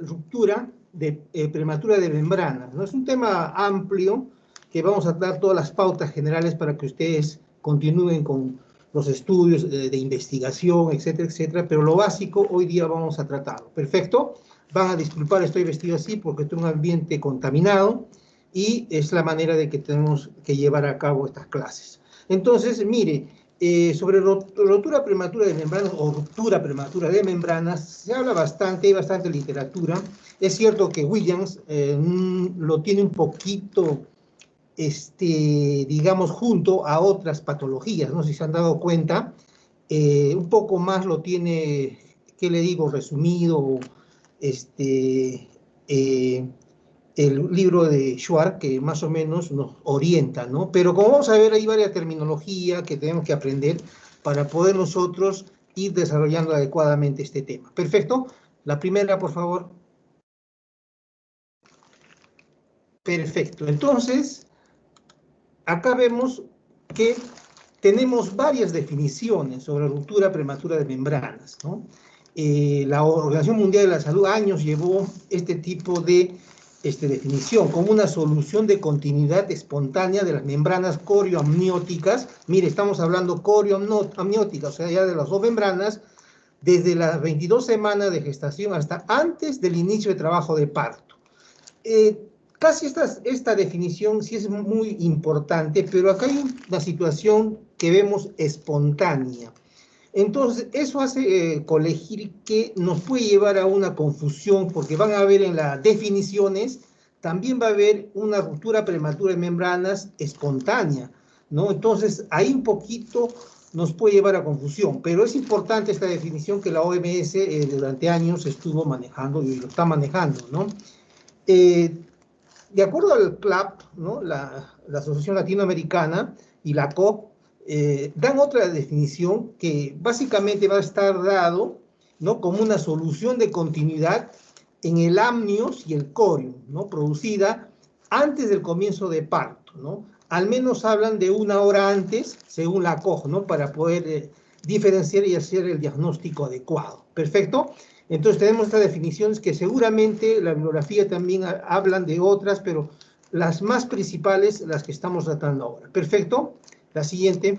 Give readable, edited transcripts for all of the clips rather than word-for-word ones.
ruptura prematura de membranas, ¿no? Es un tema amplio que vamos a dar todas las pautas generales para que ustedes continúen con los estudios de investigación, etcétera, etcétera, pero lo básico hoy día vamos a tratarlo. Perfecto. Van a disculpar, estoy vestido así porque estoy en un ambiente contaminado y es la manera de que tenemos que llevar a cabo estas clases. Entonces, mire, sobre rotura prematura de membranas o ruptura prematura de membranas se habla bastante, hay bastante literatura. Es cierto que Williams lo tiene un poquito, digamos, junto a otras patologías, no sé si se han dado cuenta, un poco más lo tiene, ¿qué le digo?, resumido, el libro de Schwartz, que más o menos nos orienta, ¿no? Pero como vamos a ver, hay varias terminología que tenemos que aprender para poder nosotros ir desarrollando adecuadamente este tema. Perfecto. La primera, por favor. Perfecto. Entonces, acá vemos que tenemos varias definiciones sobre ruptura prematura de membranas, ¿no? La Organización Mundial de la Salud años llevó este tipo de definición como una solución de continuidad espontánea de las membranas corioamnióticas. Mire, estamos hablando corioamnióticas, o sea, ya de las dos membranas, desde las 22 semanas de gestación hasta antes del inicio de trabajo de parto. Casi esta definición sí es muy importante, pero acá hay una situación que vemos espontánea. Entonces, eso hace colegir que nos puede llevar a una confusión, porque van a ver en las definiciones, también va a haber una ruptura prematura de membranas espontánea, ¿no? Entonces, ahí un poquito nos puede llevar a confusión, pero es importante esta definición que la OMS durante años estuvo manejando y lo está manejando, ¿no? De acuerdo al CLAP, ¿no? la Asociación Latinoamericana y la COP, dan otra definición que básicamente va a estar dado, ¿no?, como una solución de continuidad en el amnios y el corium, ¿no?, producida antes del comienzo de parto, ¿no? Al menos hablan de una hora antes, según la COG, ¿no?, para poder diferenciar y hacer el diagnóstico adecuado. ¿Perfecto? Entonces tenemos estas definiciones que seguramente la bibliografía también hablan de otras, pero las más principales, las que estamos tratando ahora. ¿Perfecto? La siguiente.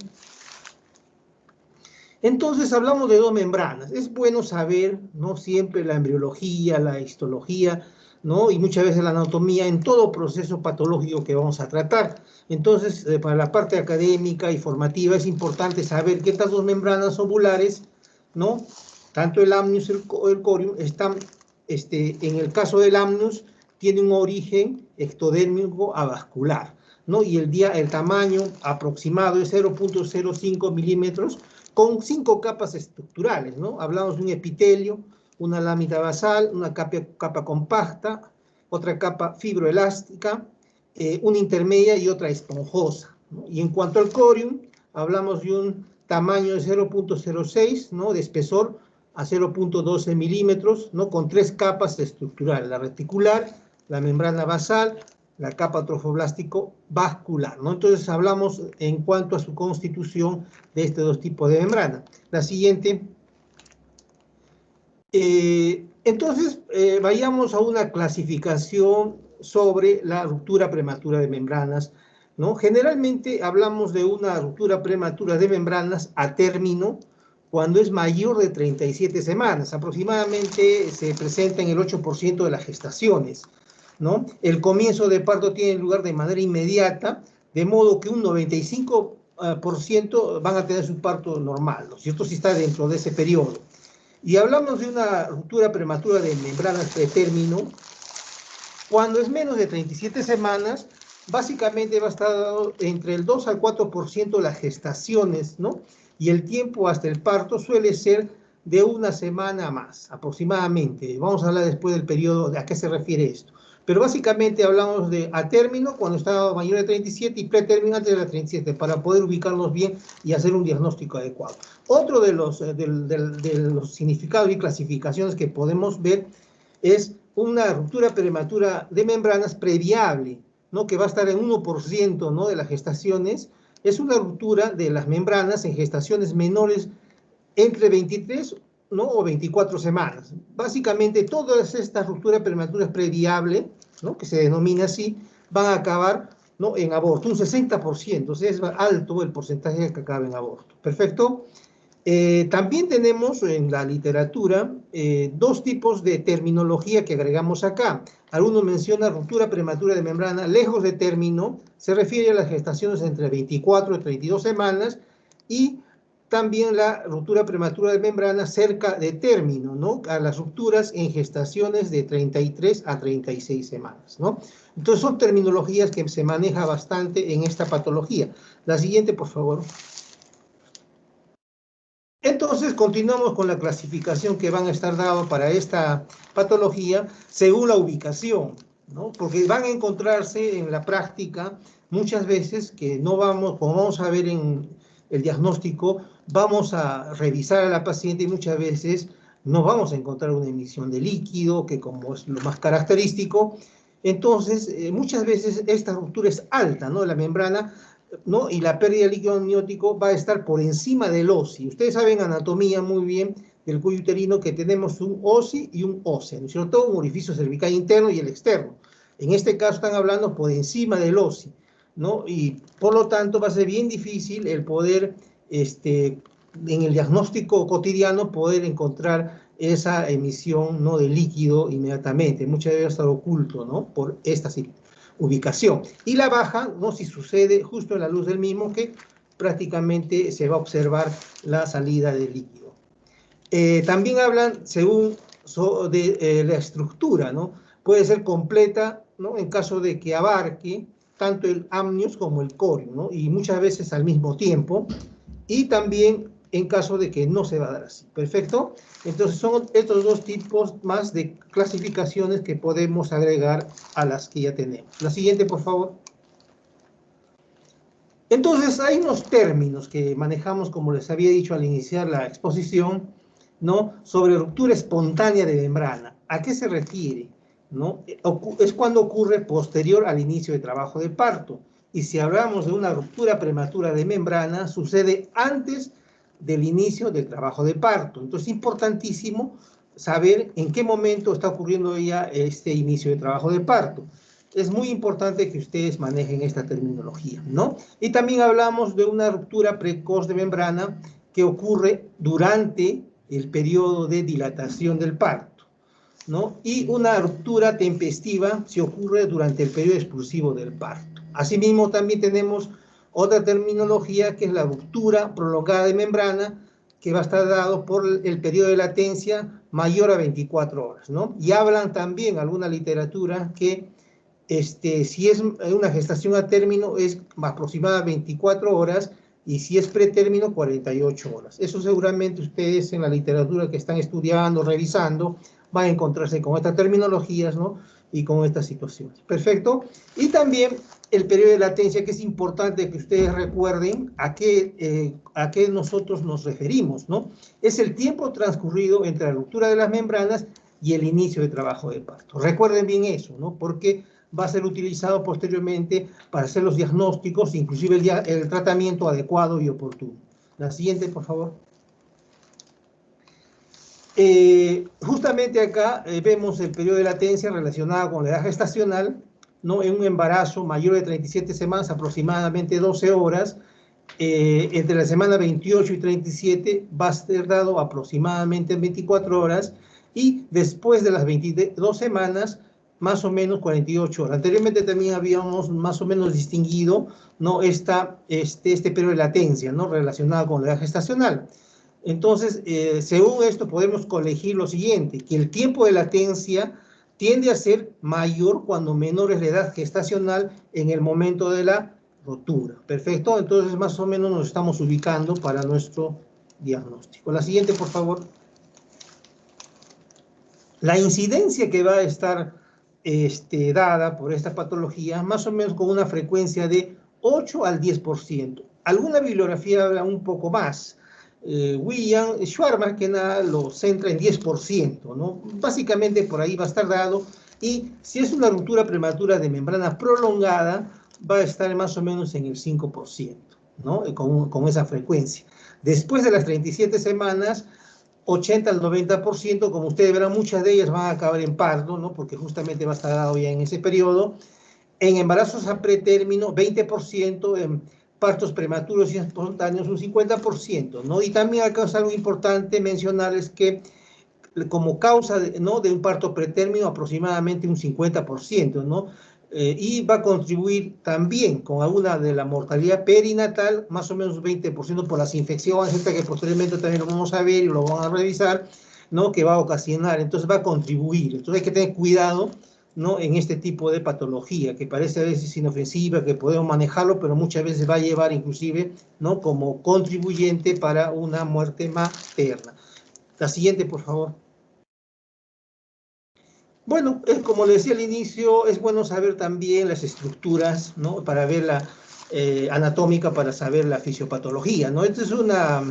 Entonces hablamos de dos membranas. Es bueno saber, ¿no?, siempre la embriología, la histología, ¿no?, y muchas veces la anatomía en todo proceso patológico que vamos a tratar. Entonces, para la parte académica y formativa es importante saber que estas dos membranas ovulares, ¿no?, tanto el amnios y el corium, están, en el caso del amnios, tiene un origen ectodérmico avascular, ¿no? Y el tamaño aproximado es 0.05 milímetros con 5 capas estructurales, ¿no? Hablamos de un epitelio, una lámina basal, una capa compacta, otra capa fibroelástica, una intermedia y otra esponjosa, ¿no? Y en cuanto al corium, hablamos de un tamaño de 0.06, ¿no?, de espesor a 0.12 milímetros, ¿no?, con 3 capas estructurales, la reticular, la membrana basal, la capa trofoblástico vascular, ¿no? Entonces hablamos en cuanto a su constitución de estos dos tipos de membrana. La siguiente. Entonces, vayamos a una clasificación sobre la ruptura prematura de membranas, ¿no? Generalmente hablamos de una ruptura prematura de membranas a término cuando es mayor de 37 semanas. Aproximadamente se presenta en el 8% de las gestaciones, ¿no? El comienzo de parto tiene lugar de manera inmediata, de modo que un 95% van a tener su parto normal, ¿no? Y esto sí está dentro de ese periodo. Y hablamos de una ruptura prematura de membranas pretérmino, cuando es menos de 37 semanas, básicamente va a estar entre el 2 al 4% de las gestaciones, ¿no? Y el tiempo hasta el parto suele ser de una semana más, aproximadamente. Vamos a hablar después del periodo, de a qué se refiere esto. Pero básicamente hablamos de a término cuando está mayor de 37 y pretérmino antes de la 37, para poder ubicarlos bien y hacer un diagnóstico adecuado. Otro de los significados y clasificaciones que podemos ver es una ruptura prematura de membranas previable, ¿no?, que va a estar en 1%, ¿no?, de las gestaciones. Es una ruptura de las membranas en gestaciones menores entre 23, ¿no? O 24 semanas. Básicamente, todas estas rupturas prematuras previables, ¿no? Que se denomina así, van a acabar, ¿no? En aborto, un 60%, o sea, es alto el porcentaje que acaba en aborto. ¿Perfecto? También tenemos en la literatura dos tipos de terminología que agregamos acá. Algunos mencionan ruptura prematura de membrana lejos de término, se refiere a las gestaciones entre 24 y 32 semanas, y también la ruptura prematura de membrana cerca de término, ¿no? A las rupturas en gestaciones de 33 a 36 semanas, ¿no? Entonces son terminologías que se maneja bastante en esta patología. La siguiente, por favor. Entonces, continuamos con la clasificación que van a estar dados para esta patología según la ubicación, ¿no? Porque van a encontrarse en la práctica muchas veces que no vamos, como vamos a ver en el diagnóstico, vamos a revisar a la paciente y muchas veces no vamos a encontrar una emisión de líquido, que como es lo más característico. Entonces, muchas veces esta ruptura es alta, ¿no? La membrana, ¿no? Y la pérdida de líquido amniótico va a estar por encima del OSI. Ustedes saben anatomía muy bien del cuello uterino que tenemos un OSI y un OSE, ¿no es cierto? Un orificio cervical interno y el externo. En este caso están hablando por encima del OSI, ¿no? Y por lo tanto va a ser bien difícil el poder, en el diagnóstico cotidiano, poder encontrar esa emisión, ¿no? De líquido inmediatamente. Muchas veces va a estar oculto, ¿no? Por esta ubicación. Y la baja, ¿no? Si sucede justo en la luz del mismo, que prácticamente se va a observar la salida del líquido. También hablan según de la estructura, ¿no? Puede ser completa, ¿no? En caso de que abarque tanto el amnios como el corium, ¿no? Y muchas veces al mismo tiempo. Y también en caso de que no se va a dar así. ¿Perfecto? Entonces son estos dos tipos más de clasificaciones que podemos agregar a las que ya tenemos. La siguiente, por favor. Entonces hay unos términos que manejamos, como les había dicho al iniciar la exposición, ¿no? Sobre ruptura espontánea de membrana. ¿A qué se refiere? ¿No? Es cuando ocurre posterior al inicio de trabajo de parto. Y si hablamos de una ruptura prematura de membrana, sucede antes del inicio del trabajo de parto. Entonces es importantísimo saber en qué momento está ocurriendo ya este inicio de trabajo de parto. Es muy importante que ustedes manejen esta terminología, ¿no? Y también hablamos de una ruptura precoz de membrana que ocurre durante el periodo de dilatación del parto, ¿no? Y una ruptura tempestiva si ocurre durante el periodo exclusivo del parto. Asimismo, también tenemos otra terminología que es la ruptura prolongada de membrana, que va a estar dado por el periodo de latencia mayor a 24 horas, ¿no? Y hablan también alguna literatura que si es una gestación a término es aproximadamente 24 horas y si es pretérmino 48 horas. Eso seguramente ustedes en la literatura que están estudiando, revisando, van a encontrarse con estas terminologías, ¿no? Y con estas situaciones. Perfecto. Y también el periodo de latencia, que es importante que ustedes recuerden a qué nosotros nos referimos, ¿no? Es el tiempo transcurrido entre la ruptura de las membranas y el inicio de trabajo de parto. Recuerden bien eso, ¿no? Porque va a ser utilizado posteriormente para hacer los diagnósticos, inclusive el tratamiento adecuado y oportuno. La siguiente, por favor. Justamente acá vemos el periodo de latencia relacionado con la edad gestacional, ¿no? En un embarazo mayor de 37 semanas, aproximadamente 12 horas, entre la semana 28 y 37 va a ser dado aproximadamente en 24 horas y después de las 22 semanas, más o menos 48 horas. Anteriormente también habíamos más o menos distinguido, ¿no? Este periodo de latencia, ¿no? Relacionado con la edad gestacional. Entonces, según esto podemos colegir lo siguiente, que el tiempo de latencia tiende a ser mayor cuando menor es la edad gestacional en el momento de la rotura. Perfecto, entonces más o menos nos estamos ubicando para nuestro diagnóstico. La siguiente, por favor. La incidencia que va a estar dada por esta patología, más o menos con una frecuencia de 8 al 10%. Alguna bibliografía habla un poco más. William Schwartz, que nada, lo centra en 10%, ¿no? Básicamente por ahí va a estar dado. Y si es una ruptura prematura de membrana prolongada, va a estar más o menos en el 5%, ¿no? Con esa frecuencia. Después de las 37 semanas, 80 al 90%, como ustedes verán, muchas de ellas van a acabar en parto, ¿no? Porque justamente va a estar dado ya en ese periodo. En embarazos a pretérmino, 20%, en partos prematuros y espontáneos, un 50%, ¿no? Y también acá es algo importante mencionar es que como causa de, ¿no? de un parto pretérmino aproximadamente un 50%, ¿no? Y va a contribuir también con alguna de la mortalidad perinatal, más o menos 20% por las infecciones, que posteriormente también lo vamos a ver y lo van a revisar, ¿no? Que va a ocasionar, entonces va a contribuir. Entonces hay que tener cuidado, ¿no? En este tipo de patología, que parece a veces inofensiva, que podemos manejarlo, pero muchas veces va a llevar inclusive, ¿no? Como contribuyente para una muerte materna. La siguiente, por favor. Bueno, como le decía al inicio, es bueno saber también las estructuras, ¿no? Para ver la anatómica, para saber la fisiopatología, ¿no? Esta es una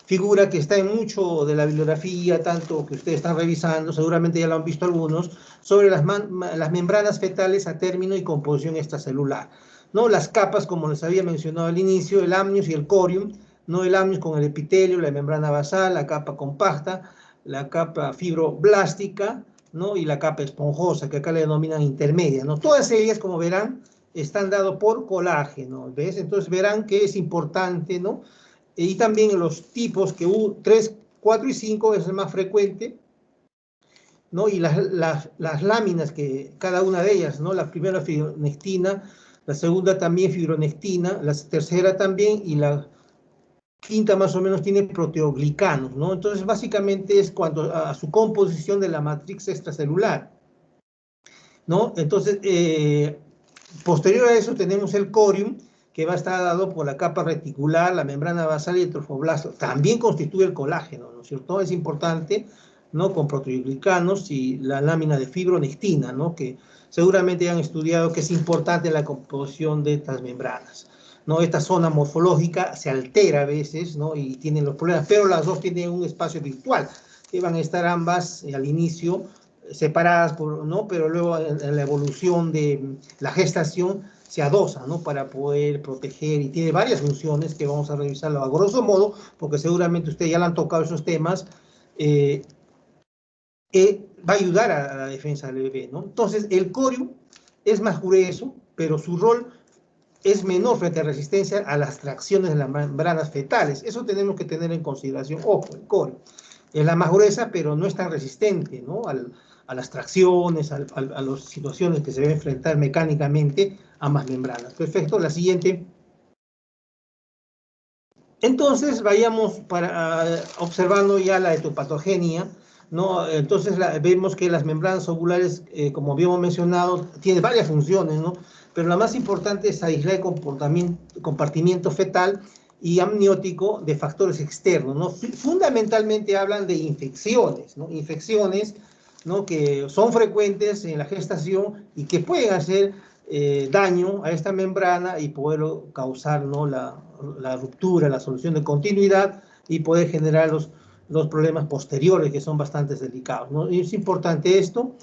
figura que está en mucho de la bibliografía, tanto que ustedes están revisando, seguramente ya lo han visto algunos, sobre las membranas fetales a término y composición extracelular, ¿no? Las capas, como les había mencionado al inicio, el amnios y el corium, ¿no? El amnios con el epitelio, la membrana basal, la capa compacta, la capa fibroblástica, ¿no? Y la capa esponjosa, que acá le denominan intermedia, ¿no? Todas ellas, como verán, están dadas por colágeno, ¿ves? Entonces verán que es importante, ¿no? Y también los tipos que U3, 4 y 5 es el más frecuente, ¿no? Y las láminas que cada una de ellas, ¿no? La primera fibronectina, la segunda también fibronectina, la tercera también y la quinta más o menos tiene proteoglicanos, ¿no? Entonces básicamente es cuando a su composición de la matriz extracelular, ¿no? Entonces, posterior a eso tenemos el corium, que va a estar dado por la capa reticular, la membrana basal y el trofoblasto. También constituye el colágeno, ¿no es cierto? Es importante, ¿no? Con proteoglicanos y la lámina de fibronectina, ¿no? Que seguramente han estudiado que es importante en la composición de estas membranas, ¿no? Esta zona morfológica se altera a veces, ¿no? Y tienen los problemas, pero las dos tienen un espacio virtual, que van a estar ambas al inicio separadas, ¿no? Pero luego en la evolución de la gestación se adosa, ¿no? Para poder proteger y tiene varias funciones que vamos a revisarlo a grosso modo, porque seguramente ustedes ya le han tocado esos temas, va a ayudar a la defensa del bebé, ¿no? Entonces, el corium es más grueso, pero su rol es menor frente a resistencia a las tracciones de las membranas fetales. Eso tenemos que tener en consideración. Ojo, el corium es la más gruesa, pero no es tan resistente, ¿no? A las tracciones, a las situaciones que se deben enfrentar mecánicamente a ambas membranas. Perfecto, la siguiente. Entonces, vayamos observando ya la etopatogenia, ¿no? Entonces, vemos que las membranas ovulares, como habíamos mencionado, tienen varias funciones, ¿no? Pero la más importante es aislar el compartimiento fetal y amniótico de factores externos, ¿no? Fundamentalmente hablan de infecciones, ¿no? Infecciones, ¿no? Que son frecuentes en la gestación y que pueden hacer daño a esta membrana y poder causar, ¿no? la ruptura, la solución de continuidad y poder generar los problemas posteriores que son bastante delicados, ¿no? Y es importante esto.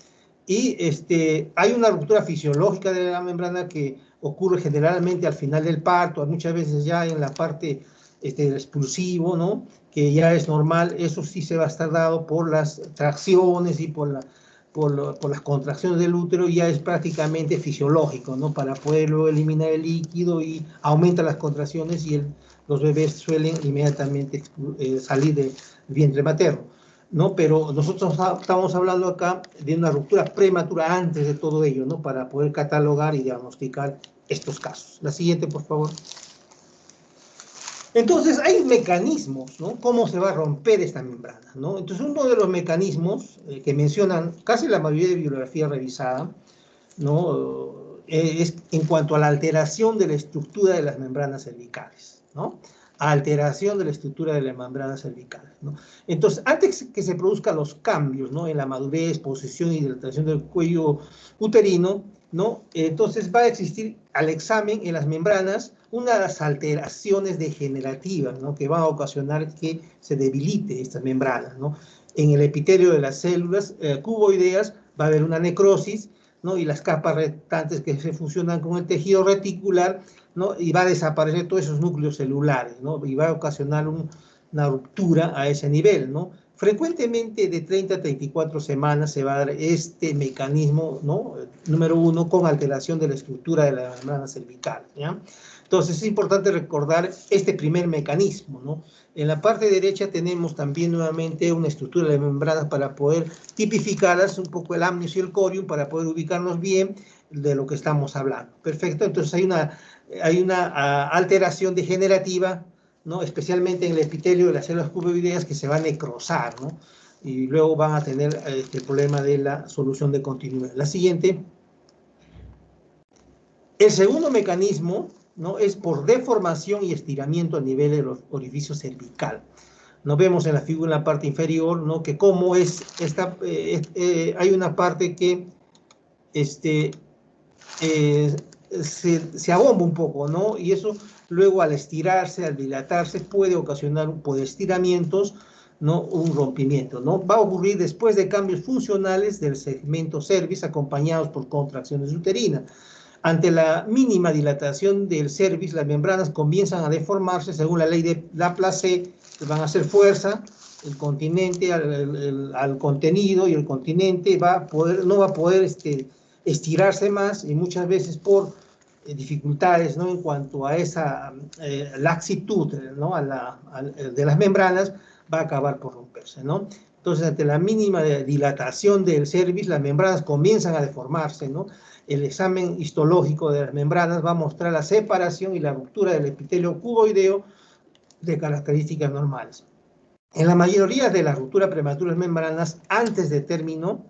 Y hay una ruptura fisiológica de la membrana que ocurre generalmente al final del parto, muchas veces ya en la parte del expulsivo, ¿no? Que ya es normal, eso sí se va a estar dado por las tracciones y por las contracciones del útero, ya es prácticamente fisiológico, ¿no? Para poder luego eliminar el líquido y aumenta las contracciones y los bebés suelen inmediatamente salir del vientre materno, ¿no? Pero nosotros estamos hablando acá de una ruptura prematura antes de todo ello, ¿no? Para poder catalogar y diagnosticar estos casos. La siguiente, por favor. Entonces, hay mecanismos, ¿no? ¿Cómo se va a romper esta membrana, ¿no? Entonces, uno de los mecanismos que mencionan casi la mayoría de bibliografía revisada, ¿no? Es en cuanto a la alteración de la estructura de las membranas cervicales, ¿no? Alteración de la estructura de las membranas cervicales, ¿no? Entonces, antes que se produzcan los cambios, ¿no? En la madurez, posición y dilatación del cuello uterino, ¿no? Entonces va a existir al examen en las membranas unas alteraciones degenerativas, ¿no? Que van a ocasionar que se debilite estas membranas, ¿no? En el epitelio de las células cuboideas va a haber una necrosis, ¿no? Y las capas restantes que se fusionan con el tejido reticular, ¿no? Y va a desaparecer todos esos núcleos celulares, ¿no? Y va a ocasionar una ruptura a ese nivel, ¿no? Frecuentemente de 30 a 34 semanas se va a dar este mecanismo, ¿no? Número 1, con alteración de la estructura de la membrana cervical, ¿ya? Entonces es importante recordar este primer mecanismo, ¿no? En la parte derecha tenemos también nuevamente una estructura de membranas para poder tipificarlas, un poco el amnios y el corium, para poder ubicarnos bien de lo que estamos hablando. Perfecto, entonces hay una alteración degenerativa, ¿no? Especialmente en el epitelio de las células cuboideas, que se va a necrosar, ¿no? Y luego van a tener el problema de la solución de continuidad. La siguiente. El segundo mecanismo, ¿no? Es por deformación y estiramiento a nivel del orificio cervical. Nos vemos en la figura en la parte inferior, ¿no? Que cómo es esta, hay una parte que se abomba un poco, ¿no? Y eso luego al estirarse, al dilatarse, puede ocasionar por estiramientos, ¿no? Un rompimiento, ¿no? Va a ocurrir después de cambios funcionales del segmento cervix acompañados por contracciones uterinas. Ante la mínima dilatación del cervix, las membranas comienzan a deformarse según la ley de Laplace, van a hacer fuerza el continente al contenido, y el continente no va a poder estirarse más, y muchas veces por dificultades, ¿no? En cuanto a esa laxitud, ¿no? De las membranas, va a acabar por romperse, ¿no? Entonces, ante la mínima dilatación del cervix, las membranas comienzan a deformarse, ¿no? El examen histológico de las membranas va a mostrar la separación y la ruptura del epitelio cuboideo de características normales. En la mayoría de las rupturas prematuras membranas, antes de término,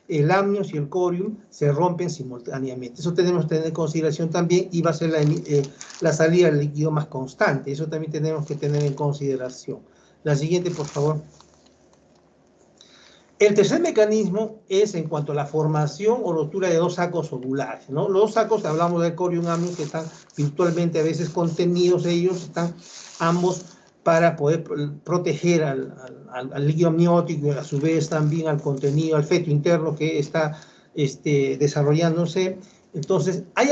el amnios y el corium se rompen simultáneamente. Eso tenemos que tener en consideración también, y va a ser la salida del líquido más constante. Eso también tenemos que tener en consideración. La siguiente, por favor. El tercer mecanismo es en cuanto a la formación o rotura de dos sacos ovulares, ¿no? Los sacos, hablamos del corium amnios, que están virtualmente a veces contenidos, ellos están ambos para poder proteger al líquido amniótico, y a su vez también al contenido, al feto interno que está desarrollándose. Entonces, hay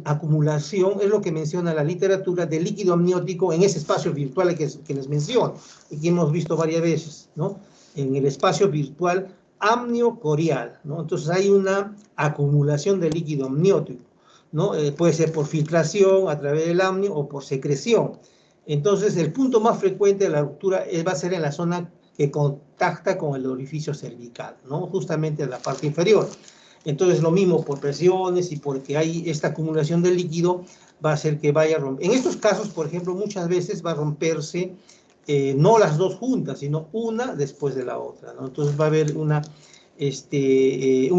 acumulación, es lo que menciona la literatura, de líquido amniótico en ese espacio virtual que les menciono y que hemos visto varias veces, ¿no? En el espacio virtual amniocorial, ¿no? Entonces hay una acumulación de líquido amniótico, ¿no? Puede ser por filtración a través del amnio o por secreción. Entonces el punto más frecuente de la ruptura va a ser en la zona que contacta con el orificio cervical, ¿no? Justamente en la parte inferior. Entonces lo mismo por presiones y porque hay esta acumulación de líquido, va a hacer que vaya a romper. En estos casos, por ejemplo, muchas veces va a romperse no las dos juntas, sino una después de la otra, ¿no? Entonces va a haber un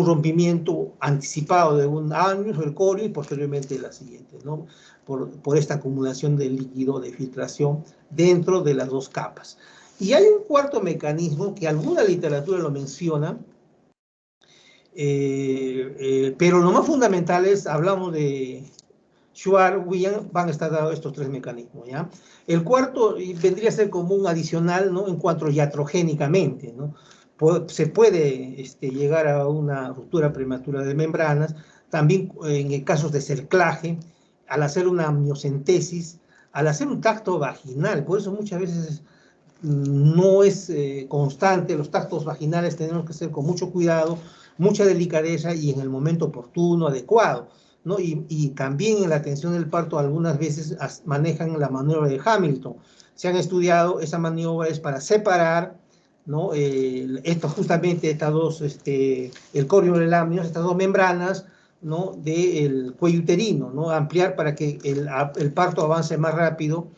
rompimiento anticipado de un amnios o el corium, y posteriormente la siguiente, ¿no? Por esta acumulación de líquido de filtración dentro de las dos capas. Y hay un cuarto mecanismo que alguna literatura lo menciona, pero lo más fundamental es, hablamos de Schwartz, William, van a estar dados estos tres mecanismos, ¿ya? El cuarto vendría a ser como un adicional, ¿no? En cuanto iatrogénicamente, ¿no? Se puede llegar a una ruptura prematura de membranas, también en casos de cerclaje, al hacer una amniocentesis, al hacer un tacto vaginal. Por eso muchas veces no es constante. Los tactos vaginales tenemos que hacer con mucho cuidado, mucha delicadeza y en el momento oportuno, adecuado, ¿no? Y también en la atención del parto algunas veces manejan la maniobra de Hamilton. Se han estudiado, esa maniobra es para separar, ¿no? Justamente estas dos, el corium y el amnios, estas dos membranas, ¿no? Del cuello uterino, ¿no? Ampliar para que el parto avance más rápido,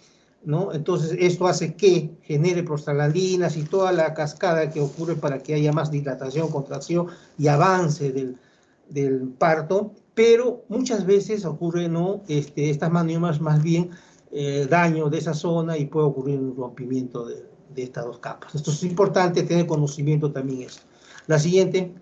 ¿no? Entonces esto hace que genere prostaglandinas y toda la cascada que ocurre para que haya más dilatación, contracción y avance del parto, pero muchas veces ocurre, ¿no? Estas maniobras más bien daño de esa zona, y puede ocurrir un rompimiento de estas dos capas. Esto es importante tener conocimiento también eso. La siguiente.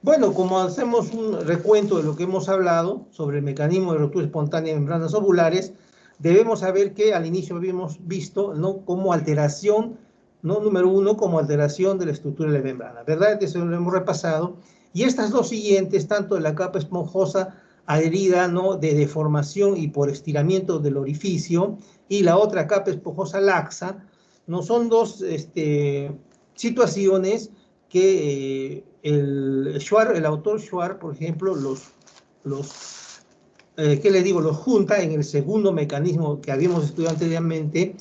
Bueno, como hacemos un recuento de lo que hemos hablado sobre el mecanismo de ruptura espontánea de membranas ovulares, debemos saber que al inicio habíamos visto, ¿no? Como alteración, ¿no? Número 1, como alteración de la estructura de la membrana, ¿verdad? Eso lo hemos repasado. Y estas dos siguientes, tanto de la capa esponjosa adherida, ¿no? De deformación y por estiramiento del orificio, y la otra capa esponjosa laxa, ¿no? Son dos situaciones que el autor Schwartz, por ejemplo, ¿qué le digo? Los junta en el segundo mecanismo que habíamos estudiado anteriormente,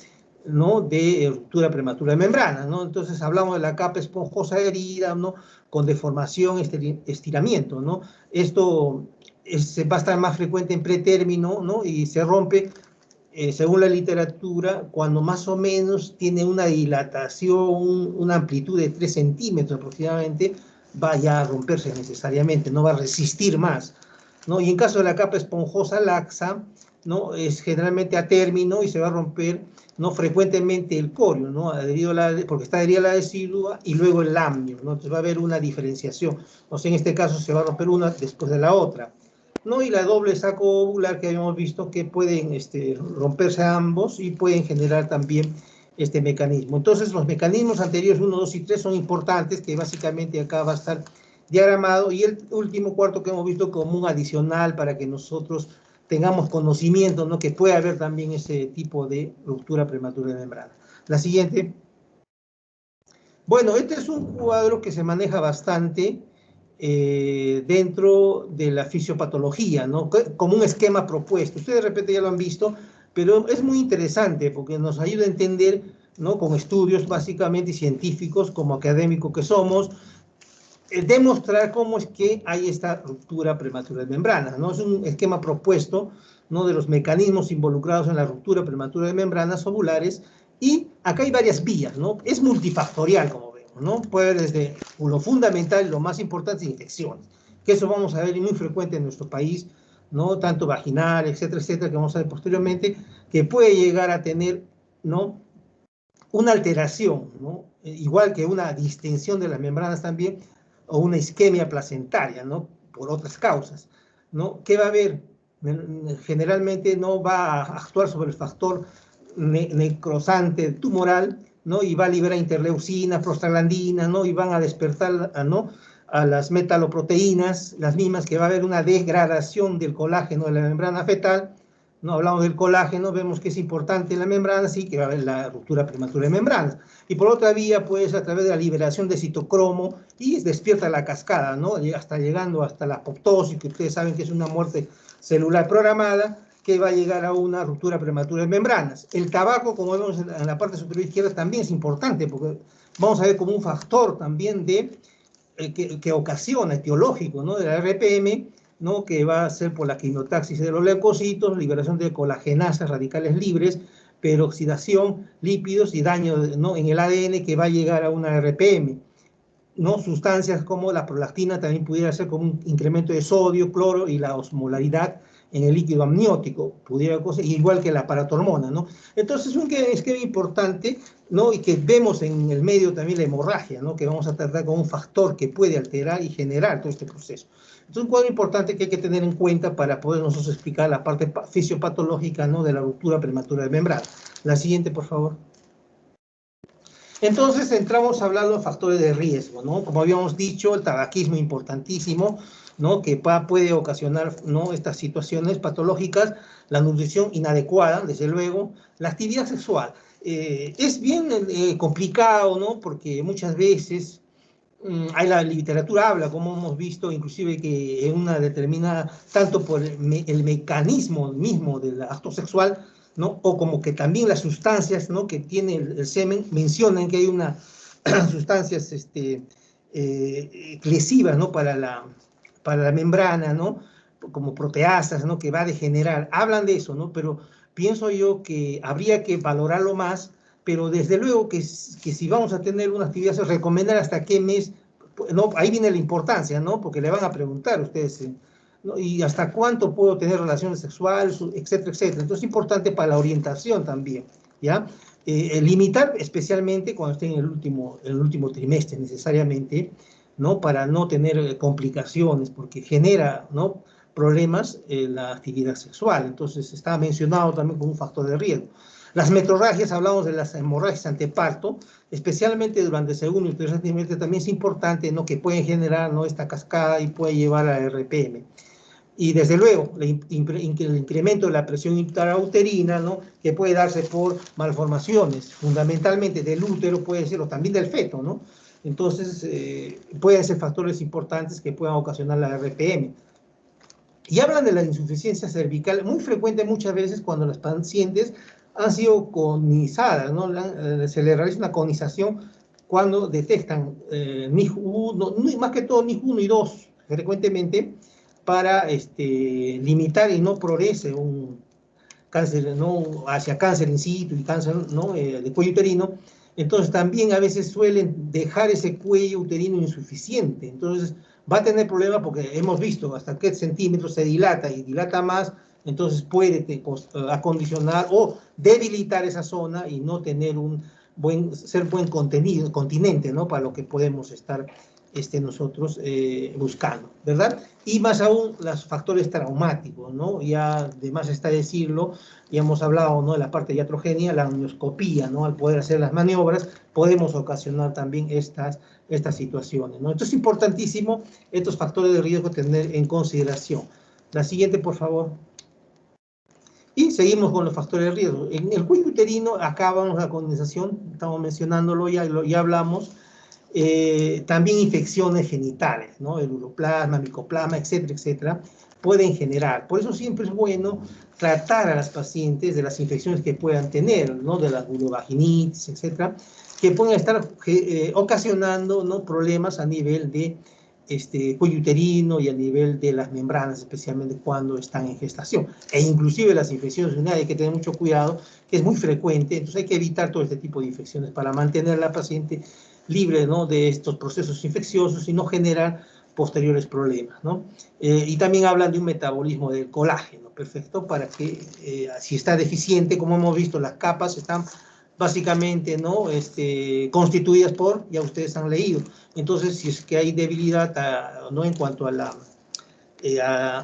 ¿no? De ruptura prematura de membrana, ¿no? Entonces hablamos de la capa esponjosa herida, ¿no? Con deformación, estiramiento, ¿no? Esto va a estar más frecuente en pretérmino, ¿no? Y se rompe, según la literatura, cuando más o menos tiene una dilatación, una amplitud de 3 centímetros aproximadamente, va ya a romperse necesariamente, no va a resistir más, ¿no? Y en caso de la capa esponjosa laxa, ¿no? Es generalmente a término y se va a romper, ¿no? Frecuentemente el corio, ¿no? Porque está adherida a la decidua y luego el lamnio, ¿no? Entonces va a haber una diferenciación. O sea, en este caso se va a romper una después de la otra, ¿no? Y la doble saco ovular que habíamos visto que pueden romperse ambos y pueden generar también este mecanismo. Entonces los mecanismos anteriores 1, 2 y 3 son importantes, que básicamente acá va a estar diagramado, y el último cuarto que hemos visto como un adicional para que nosotros tengamos conocimiento, ¿no? Que puede haber también ese tipo de ruptura prematura de membrana. La siguiente. Bueno, este es un cuadro que se maneja bastante dentro de la fisiopatología, ¿no? Como un esquema propuesto. Ustedes de repente ya lo han visto, pero es muy interesante porque nos ayuda a entender, ¿no? Con estudios básicamente científicos, como académicos que somos, demostrar cómo es que hay esta ruptura prematura de membranas, ¿no? Es un esquema propuesto, ¿no? De los mecanismos involucrados en la ruptura prematura de membranas ovulares, y acá hay varias vías, ¿no? Es multifactorial, como vemos, ¿no? Puede haber desde lo fundamental, lo más importante, infecciones, que eso vamos a ver muy frecuente en nuestro país, ¿no? Tanto vaginal, etcétera, etcétera, que vamos a ver posteriormente, que puede llegar a tener, ¿no? Una alteración, ¿no? Igual que una distensión de las membranas también, o una isquemia placentaria, ¿no? Por otras causas, ¿no? ¿Qué va a haber? Generalmente no va a actuar sobre el factor necrosante tumoral, ¿no? Y va a liberar interleucinas, prostaglandinas, ¿no? Y van a despertar, ¿no? A las metaloproteínas, las mismas, que va a haber una degradación del colágeno de la membrana fetal, ¿no? Hablamos del colágeno, vemos que es importante en la membrana, sí, que va a haber la ruptura prematura de membranas. Y por otra vía, pues, a través de la liberación de citocromo, y despierta la cascada, ¿no? Hasta llegando hasta la apoptosis, que ustedes saben que es una muerte celular programada, que va a llegar a una ruptura prematura de membranas. El tabaco, como vemos en la parte superior izquierda, también es importante, porque vamos a ver como un factor también que ocasiona, etiológico, ¿no? De la RPM, ¿no? Que va a ser por la quimiotaxis de los leucocitos, liberación de colagenasas, radicales libres, peroxidación, lípidos y daño, ¿no? En el ADN, que va a llegar a una RPM, ¿no? Sustancias como la prolactina también pudiera ser como un incremento de sodio, cloro y la osmolaridad en el líquido amniótico, pudiera cosa, igual que la paratormona, ¿no? Entonces es un esquema importante, ¿no? Y que vemos en el medio también la hemorragia, ¿no? Que vamos a tratar como un factor que puede alterar y generar todo este proceso. Entonces, un cuadro importante que hay que tener en cuenta para poder nosotros explicar la parte fisiopatológica, ¿no? De la ruptura prematura de membrana. La siguiente, por favor. Entonces entramos hablando de factores de riesgo, ¿no? Como habíamos dicho, el tabaquismo importantísimo, ¿no? Que puede ocasionar, ¿no? Estas situaciones patológicas, la nutrición inadecuada, desde luego, la actividad sexual. Es bien complicado, ¿no? Porque muchas veces hay la literatura habla, como hemos visto, inclusive que en una determinada, tanto por el mecanismo mismo del acto sexual, ¿no? O como que también las sustancias, ¿no? Que tiene el semen, mencionan que hay unas sustancias lesivas, ¿no? Para la membrana, ¿no? Como proteasas, ¿no? Que va a degenerar. Hablan de eso, ¿no? Pero pienso yo que habría que valorarlo más, pero desde luego que si vamos a tener una actividad, se recomendar hasta qué mes, ¿no? Ahí viene la importancia, ¿no? Porque le van a preguntar a ustedes, ¿no? Y hasta cuánto puedo tener relaciones sexuales, etcétera, etcétera. Entonces es importante para la orientación también, ¿ya? Limitar especialmente cuando esté en el último trimestre necesariamente, ¿no? Para no tener complicaciones, porque genera, ¿no? Problemas en la actividad sexual. Entonces está mencionado también como un factor de riesgo. Las metrorragias, hablamos de las hemorragias anteparto, especialmente durante el segundo y tercer trimestre, también es importante, ¿no? Que pueden generar, ¿no? Esta cascada y puede llevar a RPM. Y desde luego, el incremento de la presión intrauterina, ¿no? Que puede darse por malformaciones, fundamentalmente del útero puede ser, o también del feto, ¿no? Entonces, pueden ser factores importantes que puedan ocasionar la RPM. Y hablan de la insuficiencia cervical, muy frecuente muchas veces cuando las pacientes han sido conizadas, ¿no? Se les realiza una conización cuando detectan NIH1, más que todo NIH1 y 2, frecuentemente, para limitar y no progrese un cáncer, ¿no? Hacia cáncer in situ y cáncer, ¿no? De cuello uterino. Entonces también a veces suelen dejar ese cuello uterino insuficiente. Entonces va a tener problemas porque hemos visto hasta qué centímetros se dilata y dilata más, entonces puede acondicionar o debilitar esa zona y no tener ser buen continente, ¿no? Para lo que podemos estar nosotros buscando, ¿verdad? Y más aún los factores traumáticos, ¿no? Ya de más está decirlo, ya hemos hablado, ¿no? De la parte iatrogenia, la amnioscopía, ¿no? Al poder hacer las maniobras, podemos ocasionar también estas situaciones, ¿no? Entonces es importantísimo estos factores de riesgo tener en consideración. La siguiente, por favor. Y seguimos con los factores de riesgo. En el cuello uterino, acá vamos a la condensación, estamos mencionándolo, ya hablamos. También infecciones genitales, ¿no? El uroplasma, micoplasma, etcétera, etcétera, pueden generar. Por eso siempre es bueno tratar a las pacientes de las infecciones que puedan tener, ¿no? De la vulvovaginitis, etcétera, que pueden estar ocasionando, ¿no? Problemas a nivel de cuello uterino y a nivel de las membranas, especialmente cuando están en gestación. E inclusive las infecciones urinarias, hay que tener mucho cuidado, que es muy frecuente, entonces hay que evitar todo este tipo de infecciones para mantener a la paciente libre, ¿no? De estos procesos infecciosos y no generar posteriores problemas, ¿no? Y también hablan de un metabolismo del colágeno, perfecto, para que si está deficiente, como hemos visto, las capas están básicamente, ¿no? Constituidas por, ya ustedes han leído, entonces si es que hay debilidad, ¿no? En cuanto a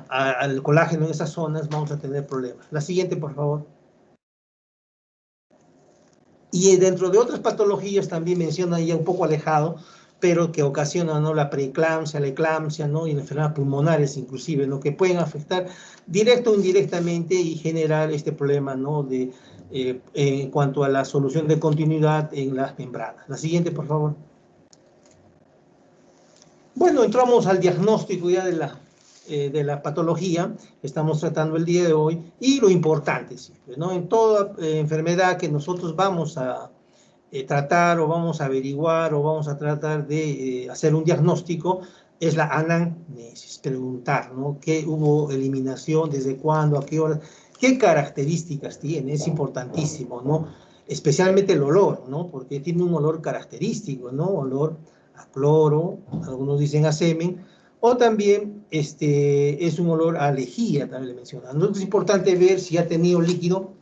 al colágeno en esas zonas, vamos a tener problemas. La siguiente, por favor. Y dentro de otras patologías también mencionan ya un poco alejado, pero que ocasionan, ¿no? La preeclampsia, la eclampsia, ¿no? Y enfermedades pulmonares inclusive, ¿no? Que pueden afectar directo o indirectamente y generar este problema, ¿no? En cuanto a la solución de continuidad en las membranas. La siguiente, por favor. Bueno, entramos al diagnóstico ya de la patología que estamos tratando el día de hoy y lo importante, siempre, ¿no? En toda enfermedad que nosotros vamos a tratar o vamos a averiguar o vamos a tratar de hacer un diagnóstico es la anamnesis, preguntar, ¿no? ¿Qué hubo eliminación, desde cuándo, a qué hora, qué características tiene? Es importantísimo, ¿no? Especialmente el olor, ¿no? Porque tiene un olor característico, ¿no? Olor a cloro, algunos dicen a semen, o también es un olor a lejía, también le mencionan. Entonces es importante ver si ha tenido líquido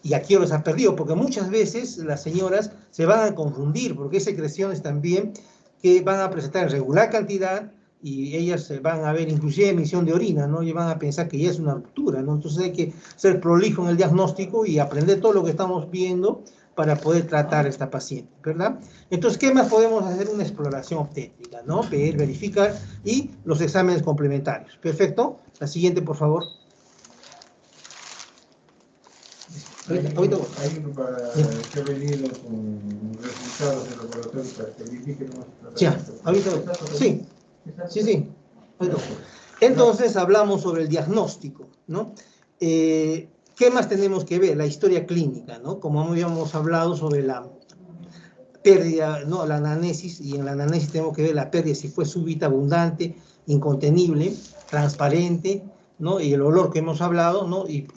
y a qué horas ha perdido, porque muchas veces las señoras se van a confundir, porque hay secreciones también que van a presentar en regular cantidad y ellas van a ver inclusive emisión de orina, ¿no? Y van a pensar que ya es una ruptura, ¿no? Entonces hay que ser prolijo en el diagnóstico y aprender todo lo que estamos viendo para poder tratar a esta paciente, ¿verdad? Entonces, ¿qué más podemos hacer? Una exploración obstétrica, ¿no? Ver, verificar y los exámenes complementarios. Perfecto. La siguiente, por favor. Hay uno para que ha venido con resultados de laboratorio para que verifique cómo se trata. Ahorita, sí. Entonces hablamos sobre el diagnóstico, ¿no? ¿Qué más tenemos que ver? La historia clínica, ¿no? Como habíamos hablado sobre la pérdida, ¿no? La anamnesis, y en la anamnesis tenemos que ver la pérdida si fue súbita, abundante, incontenible, transparente, ¿no? Y el olor que hemos hablado, ¿no? Y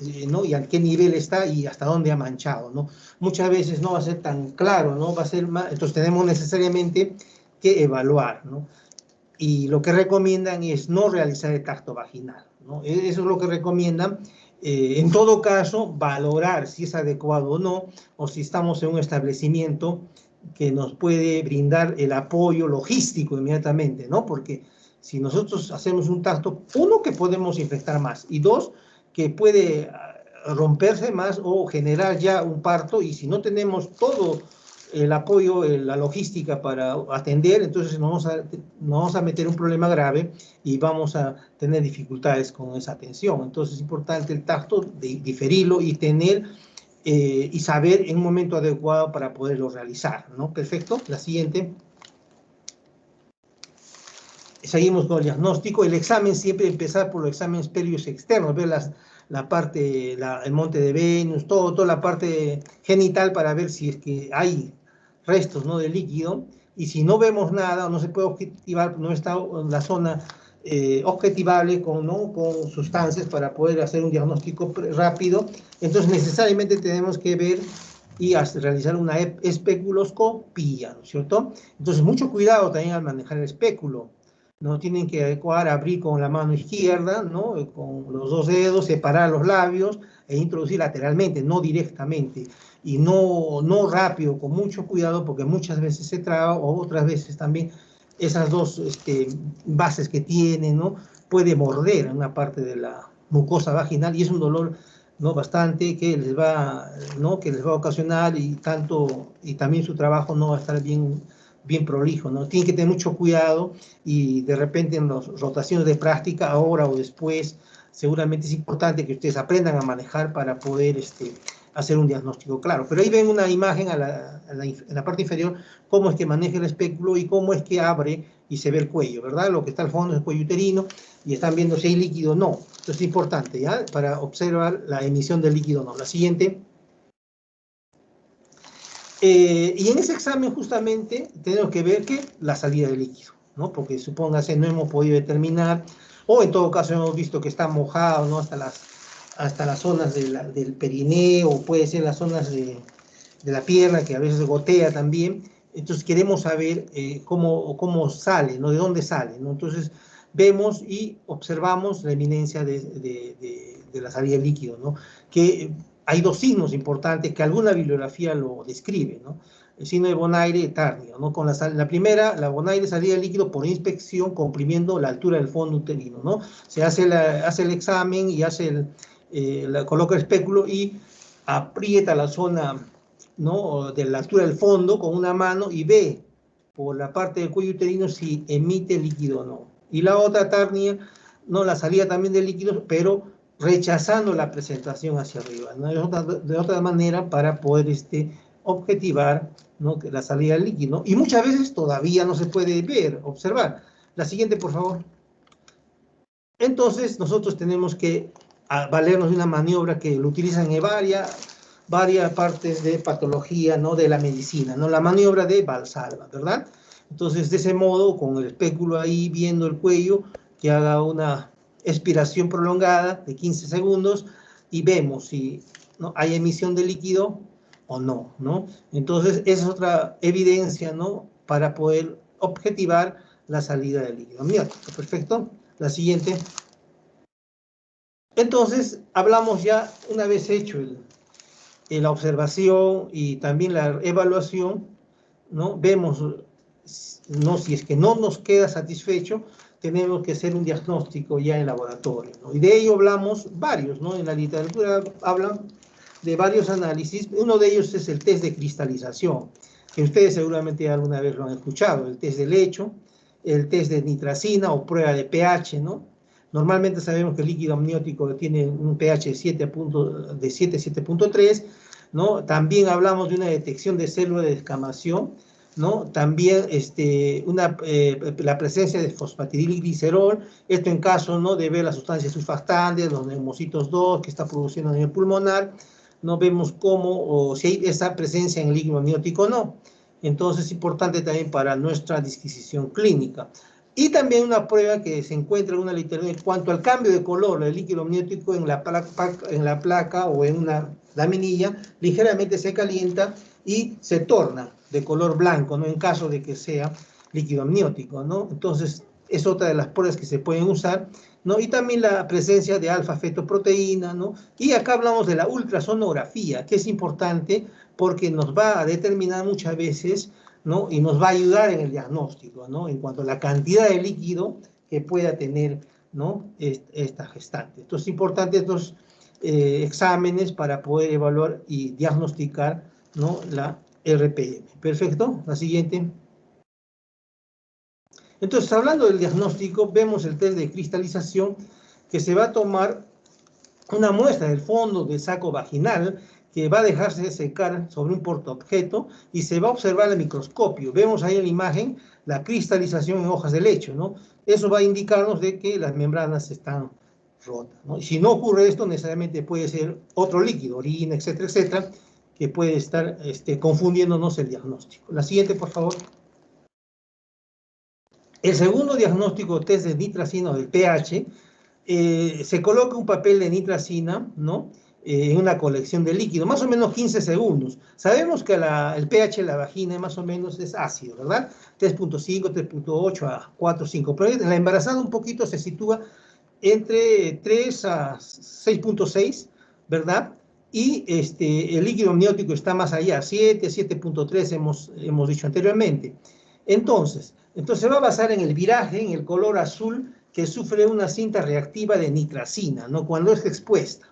a qué nivel está y hasta dónde ha manchado, ¿no? Muchas veces no va a ser tan claro, ¿no? Va a ser más, entonces tenemos necesariamente que evaluar, ¿no? Y lo que recomiendan es no realizar el tacto vaginal, ¿no? Eso es lo que recomiendan. En todo caso, valorar si es adecuado o no, o si estamos en un establecimiento que nos puede brindar el apoyo logístico inmediatamente, ¿no? Porque si nosotros hacemos un tacto, uno, que podemos infectar más, y dos, que puede romperse más o generar ya un parto, y si no tenemos todo el apoyo, la logística para atender, entonces nos vamos a meter un problema grave y vamos a tener dificultades con esa atención. Entonces es importante el tacto, diferirlo y tener y saber en un momento adecuado para poderlo realizar, ¿no? Perfecto. La siguiente. Seguimos con el diagnóstico. El examen siempre empezar por los exámenes previos externos, ver la parte, el monte de Venus, toda la parte genital para ver si es que hay restos, ¿no?, de líquido. Y si no vemos nada, no se puede objetivar, no está en la zona objetivable ¿no?, con sustancias para poder hacer un diagnóstico rápido, entonces necesariamente tenemos que ver y realizar una especuloscopía, ¿no es cierto? Entonces, mucho cuidado también al manejar el espéculo. No tienen que adecuar, abrir con la mano izquierda, ¿no?, con los dos dedos, separar los labios e introducir lateralmente, no directamente. Y no rápido, con mucho cuidado, porque muchas veces se traba, o otras veces también esas dos bases que tiene, ¿no?, puede morder una parte de la mucosa vaginal y es un dolor, ¿no?, bastante que les va, ¿no?, que les va a ocasionar y también su trabajo no va a estar bien prolijo, ¿no? Tienen que tener mucho cuidado y de repente en las rotaciones de práctica, ahora o después, seguramente es importante que ustedes aprendan a manejar para poder hacer un diagnóstico claro. Pero ahí ven una imagen en la parte inferior, cómo es que maneja el espéculo y cómo es que abre y se ve el cuello, ¿verdad? Lo que está al fondo es el cuello uterino y están viendo si hay líquido o no. Esto es importante, ¿ya? Para observar la emisión del líquido o no. La siguiente. Y en ese examen justamente tenemos que ver que la salida de líquido, ¿no? Porque supóngase no hemos podido determinar, o en todo caso hemos visto que está mojado, ¿no?, hasta las zonas del perineo, o puede ser las zonas de la pierna, que a veces gotea también. Entonces queremos saber cómo sale, ¿no?, de dónde sale, ¿no? Entonces vemos y observamos la eminencia de la salida de líquido, ¿no? Que hay dos signos importantes que alguna bibliografía lo describe, ¿no? El signo de Bonaire y Tarnio, ¿no? Con la primera, la Bonaire, salida de líquido por inspección, comprimiendo la altura del fondo uterino, ¿no? Se hace el examen y coloca el espéculo y aprieta la zona, ¿no?, de la altura del fondo con una mano y ve por la parte del cuello uterino si emite líquido o no. Y la otra Tarnia, ¿no?, la salida también de líquidos, pero rechazando la presentación hacia arriba, ¿no? De otra manera para poder objetivar, ¿no?, que la salida del líquido, ¿no? Y muchas veces todavía no se puede ver, observar. La siguiente, por favor. Entonces nosotros tenemos que valernos de una maniobra que lo utilizan en varias partes de patología, ¿no?, de la medicina, ¿no?, la maniobra de Valsalva, ¿verdad? Entonces, de ese modo, con el espéculo ahí viendo el cuello, que haga una expiración prolongada de 15 segundos y vemos si, ¿no?, hay emisión de líquido o no, ¿no? Entonces, esa es otra evidencia, ¿no?, para poder objetivar la salida del líquido amniótico. Perfecto. La siguiente. Entonces, hablamos ya, una vez hecho la observación y también la evaluación, ¿no?, vemos, ¿no?, si es que no nos queda satisfecho, tenemos que hacer un diagnóstico ya en laboratorio, ¿no? Y de ello hablamos varios, ¿no? En la literatura hablan de varios análisis. Uno de ellos es el test de cristalización, que ustedes seguramente alguna vez lo han escuchado, el test de lecho, el test de nitracina o prueba de pH, ¿no? Normalmente sabemos que el líquido amniótico tiene un pH de 7.3, ¿no? También hablamos de una detección de células de descamación, ¿no? También la presencia de fosfatidilglicerol, esto en caso, ¿no?, de ver las sustancias surfactantes, los neumocitos 2 que está produciendo a nivel pulmonar, no vemos cómo o si hay esa presencia en el líquido amniótico o no. Entonces es importante también para nuestra disquisición clínica. Y también una prueba que se encuentra en una literatura en cuanto al cambio de color del líquido amniótico en la placa o en una laminilla, ligeramente se calienta y se torna de color blanco, ¿no?, en caso de que sea líquido amniótico, ¿no? Entonces, es otra de las pruebas que se pueden usar, ¿no? Y también la presencia de alfa-fetoproteína, ¿no? Y acá hablamos de la ultrasonografía, que es importante porque nos va a determinar muchas veces, ¿no?, y nos va a ayudar en el diagnóstico, ¿no?, en cuanto a la cantidad de líquido que pueda tener, ¿no?, esta gestante. Entonces, es importante estos exámenes para poder evaluar y diagnosticar, ¿no?, la RPM. Perfecto. La siguiente. Entonces, hablando del diagnóstico, vemos el test de cristalización, que se va a tomar una muestra del fondo del saco vaginal, que va a dejarse secar sobre un portaobjeto y se va a observar el microscopio. Vemos ahí en la imagen la cristalización en hojas de lecho, ¿no? Eso va a indicarnos de que las membranas están rotas, ¿no? Y si no ocurre esto, necesariamente puede ser otro líquido, orina, etcétera, etcétera, que puede estar confundiéndonos el diagnóstico. La siguiente, por favor. El segundo diagnóstico, test de nitracina o del pH, se coloca un papel de nitracina, ¿no? En una colección de líquido, más o menos 15 segundos. Sabemos que el pH de la vagina más o menos es ácido, ¿verdad? 3.5, 3.8 a 4.5, pero en la embarazada un poquito se sitúa entre 3 a 6.6, ¿verdad? Y el líquido amniótico está más allá, 7, 7.3 hemos dicho anteriormente. Entonces se va a basar en el viraje, en el color azul que sufre una cinta reactiva de nitracina, ¿no? Cuando es expuesta.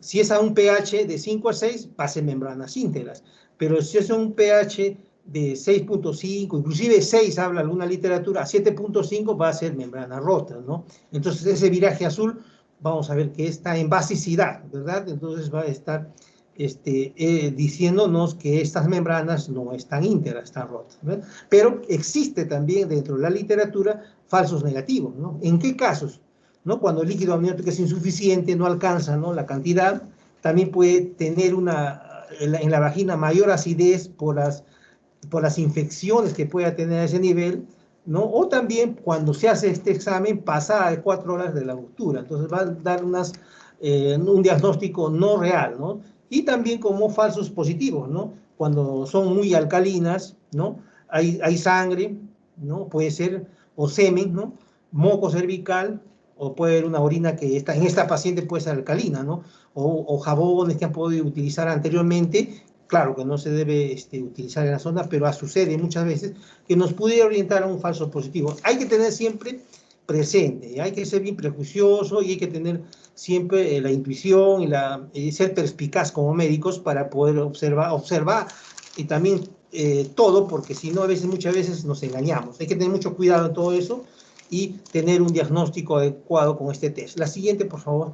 Si es a un pH de 5 a 6, va a ser membranas íntegras, pero si es un pH de 6.5, inclusive 6, habla alguna literatura, a 7.5 va a ser membranas rotas, ¿no? Entonces ese viraje azul, vamos a ver que está en basicidad, ¿verdad? Entonces va a estar diciéndonos que estas membranas no están íntegras, están rotas, ¿verdad? Pero existe también dentro de la literatura falsos negativos, ¿no? ¿En qué casos? ¿No? Cuando el líquido amniótico es insuficiente, no alcanza, ¿no? La cantidad, también puede tener en la vagina mayor acidez por las infecciones que pueda tener a ese nivel, ¿no? O también cuando se hace este examen pasada de 4 horas de la ruptura, entonces va a dar un diagnóstico no real, ¿no? Y también como falsos positivos, ¿no? Cuando son muy alcalinas, ¿no? Hay sangre, ¿no? Puede ser, o semen, ¿no? Moco cervical, o puede haber una orina que en esta paciente puede ser alcalina, ¿no? O jabones que han podido utilizar anteriormente. Claro que no se debe utilizar en la zona, pero sucede muchas veces que nos pudiera orientar a un falso positivo. Hay que tener siempre presente, hay que ser bien prejuicioso y hay que tener siempre la intuición y ser perspicaz como médicos para poder observar y también todo, porque si no, muchas veces nos engañamos. Hay que tener mucho cuidado en todo eso y tener un diagnóstico adecuado con este test. La siguiente, por favor.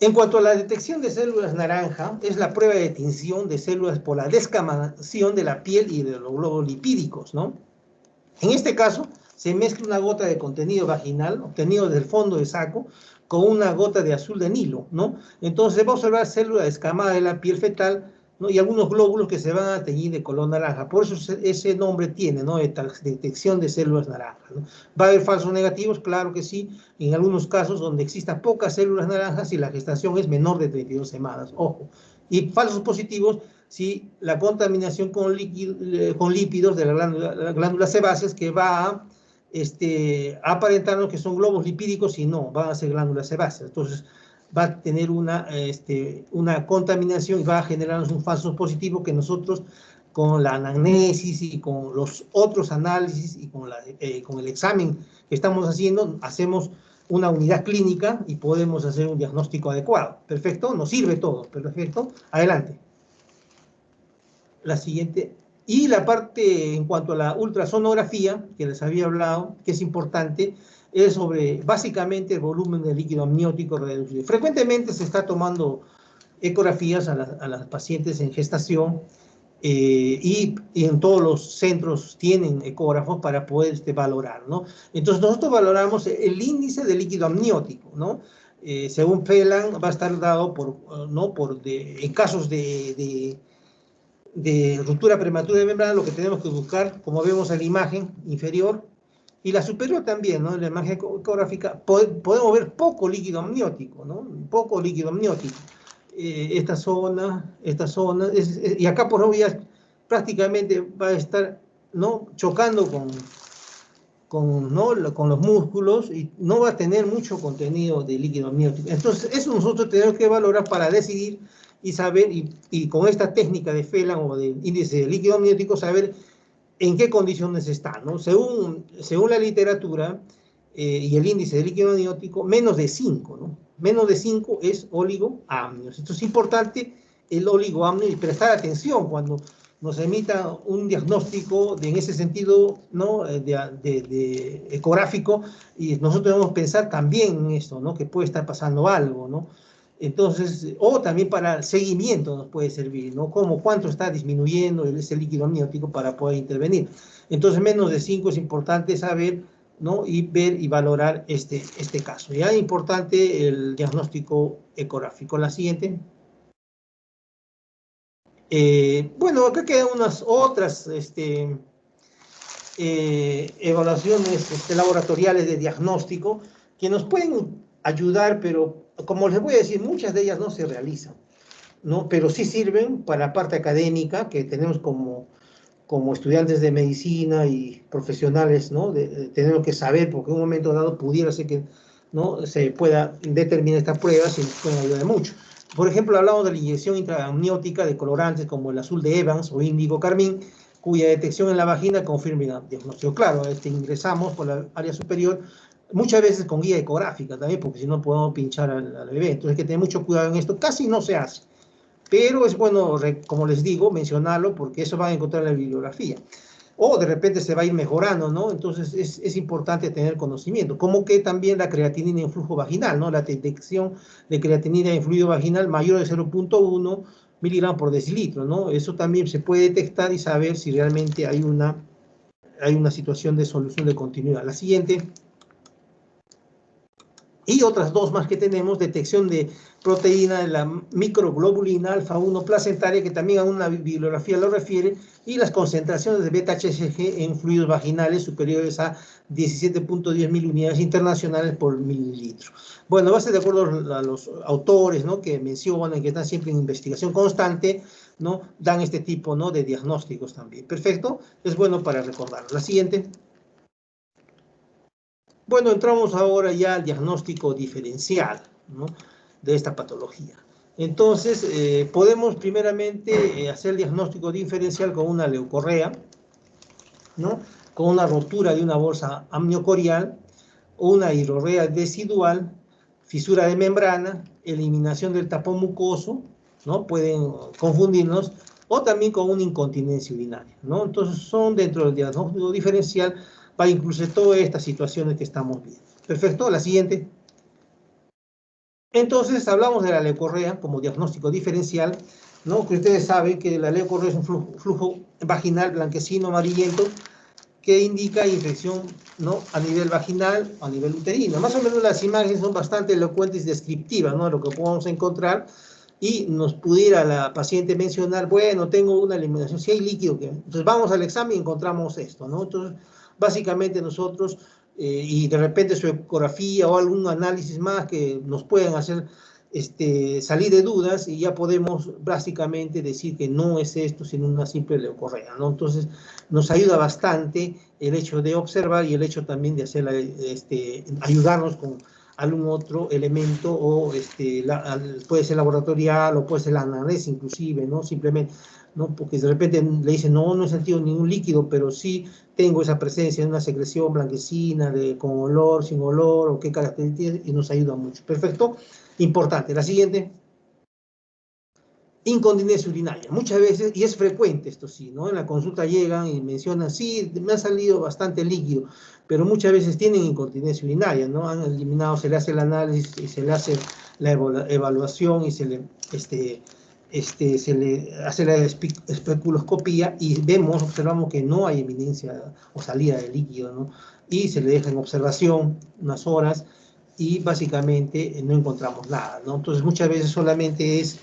En cuanto a la detección de células naranja, es la prueba de tinción de células por la descamación de la piel y de los glóbulos lipídicos, ¿no? En este caso, se mezcla una gota de contenido vaginal, obtenido del fondo de saco, con una gota de azul de Nilo, ¿no? Entonces se va a observar células descamadas de la piel fetal, ¿no? Y algunos glóbulos que se van a teñir de color naranja. Por eso ese nombre tiene, ¿no? Detección de células naranjas, ¿no? ¿Va a haber falsos negativos? Claro que sí. En algunos casos donde existan pocas células naranjas y la gestación es menor de 32 semanas. Ojo. Y falsos positivos si la contaminación con lípidos de la glándula sebáceas que va a aparentarnos que son globos lipídicos y no, van a ser glándulas sebáceas. Entonces va a tener una contaminación y va a generarnos un falso positivo que nosotros con la anamnesis y con los otros análisis y con el examen que estamos haciendo, hacemos una unidad clínica y podemos hacer un diagnóstico adecuado. ¿Perfecto? Nos sirve todo. ¿Perfecto? Adelante. La siguiente. Y la parte en cuanto a la ultrasonografía, que les había hablado, que es importante, es sobre básicamente el volumen del líquido amniótico reducido. Frecuentemente se está tomando ecografías a las pacientes en gestación y en todos los centros tienen ecógrafos para poder valorar, ¿no? Entonces nosotros valoramos el índice de líquido amniótico, ¿no? Según Phelan va a estar dado en casos de ruptura prematura de membrana, lo que tenemos que buscar, como vemos en la imagen inferior, y la superior también, ¿no? En la imagen ecográfica, podemos ver poco líquido amniótico, ¿no? Poco líquido amniótico. Esta zona, y acá por ejemplo ya prácticamente va a estar, ¿no? Chocando con los músculos y no va a tener mucho contenido de líquido amniótico. Entonces, eso nosotros tenemos que valorar para decidir y saber, y con esta técnica de Phelan o de índice de líquido amniótico, saber en qué condiciones está, ¿no? Según la literatura y el índice de líquido amniótico, menos de 5, ¿no? Menos de 5 es oligoamnios. Esto es importante el oligoamnio y prestar atención cuando nos emita un diagnóstico en ese sentido, ¿no? de ecográfico, y nosotros debemos pensar también en esto, ¿no? Que puede estar pasando algo, ¿no? Entonces, o también para el seguimiento nos puede servir, ¿no? Como cuánto está disminuyendo ese líquido amniótico para poder intervenir. Entonces, menos de 5 es importante saber, ¿no? Y ver y valorar este caso. Ya es importante el diagnóstico ecográfico. La siguiente. Bueno, acá quedan unas otras evaluaciones laboratoriales de diagnóstico que nos pueden ayudar, pero como les voy a decir, muchas de ellas no se realizan, ¿no? Pero sí sirven para la parte académica que tenemos como estudiantes de medicina y profesionales, ¿no? Tenemos que saber, porque en un momento dado pudiera ser que, ¿no? Se pueda determinar estas pruebas y nos pueden ayudar mucho. Por ejemplo, hablamos de la inyección intraamniótica de colorantes como el azul de Evans o índigo carmín, cuya detección en la vagina confirma el diagnóstico. Claro, ingresamos por la área superior, muchas veces con guía ecográfica también, porque si no podemos pinchar al bebé. Entonces hay que tener mucho cuidado en esto. Casi no se hace, pero es bueno, como les digo, mencionarlo, porque eso van a encontrar en la bibliografía. O de repente se va a ir mejorando, ¿no? Entonces es importante tener conocimiento. Como que también la creatinina en flujo vaginal, ¿no? La detección de creatinina en fluido vaginal mayor de 0.1 miligramos por decilitro, ¿no? Eso también se puede detectar y saber si realmente hay una situación de solución de continuidad. La siguiente. Y otras dos más que tenemos, detección de proteína de la microglobulina alfa-1 placentaria, que también a una bibliografía lo refiere, y las concentraciones de beta-HCG en fluidos vaginales superiores a 17.10 mil unidades internacionales por mililitro. Bueno, va a ser de acuerdo a los autores, ¿no? Que mencionan que están siempre en investigación constante, ¿no? Dan este tipo, ¿no? De diagnósticos también. Perfecto, es bueno para recordar. La siguiente. Bueno, entramos ahora ya al diagnóstico diferencial, ¿no? De esta patología. Entonces, podemos primeramente hacer el diagnóstico diferencial con una leucorrea, ¿no? Con una rotura de una bolsa amniocorial, o una hidrorrea decidual, fisura de membrana, eliminación del tapón mucoso, ¿no? Pueden confundirnos, o también con una incontinencia urinaria, ¿no? Entonces, son dentro del diagnóstico diferencial, va a incluir todas estas situaciones que estamos viendo. Perfecto, la siguiente. Entonces, hablamos de la leucorrea como diagnóstico diferencial, ¿no? Que ustedes saben que la leucorrea es un flujo vaginal blanquecino amarillento que indica infección, ¿no? A nivel vaginal o a nivel uterino. Más o menos las imágenes son bastante elocuentes y descriptivas, ¿no? Lo que podemos encontrar, y nos pudiera la paciente mencionar, bueno, tengo una eliminación, si hay líquido, entonces vamos al examen y encontramos esto, ¿no? Entonces, básicamente nosotros, y de repente su ecografía o algún análisis más que nos puedan hacer salir de dudas, y ya podemos básicamente decir que no es esto, sino una simple leucorrea, ¿no? Entonces, nos ayuda bastante el hecho de observar y el hecho también de hacer ayudarnos con algún otro elemento, o puede ser laboratorial o puede ser la anamnesis inclusive, ¿no? Simplemente, ¿no? Porque de repente le dicen, no he sentido ningún líquido, pero sí tengo esa presencia de una secreción blanquecina, con olor, sin olor, o qué características, y nos ayuda mucho. Perfecto, importante. La siguiente. Incontinencia urinaria, muchas veces, y es frecuente esto sí, ¿no? En la consulta llegan y mencionan, sí, me ha salido bastante líquido, pero muchas veces tienen incontinencia urinaria, ¿no? Han eliminado, se le hace el análisis y se le hace la evaluación y se le hace la especuloscopía, y observamos que no hay evidencia o salida de líquido, ¿no? Y se le deja en observación unas horas y básicamente no encontramos nada, ¿no? Entonces muchas veces solamente es,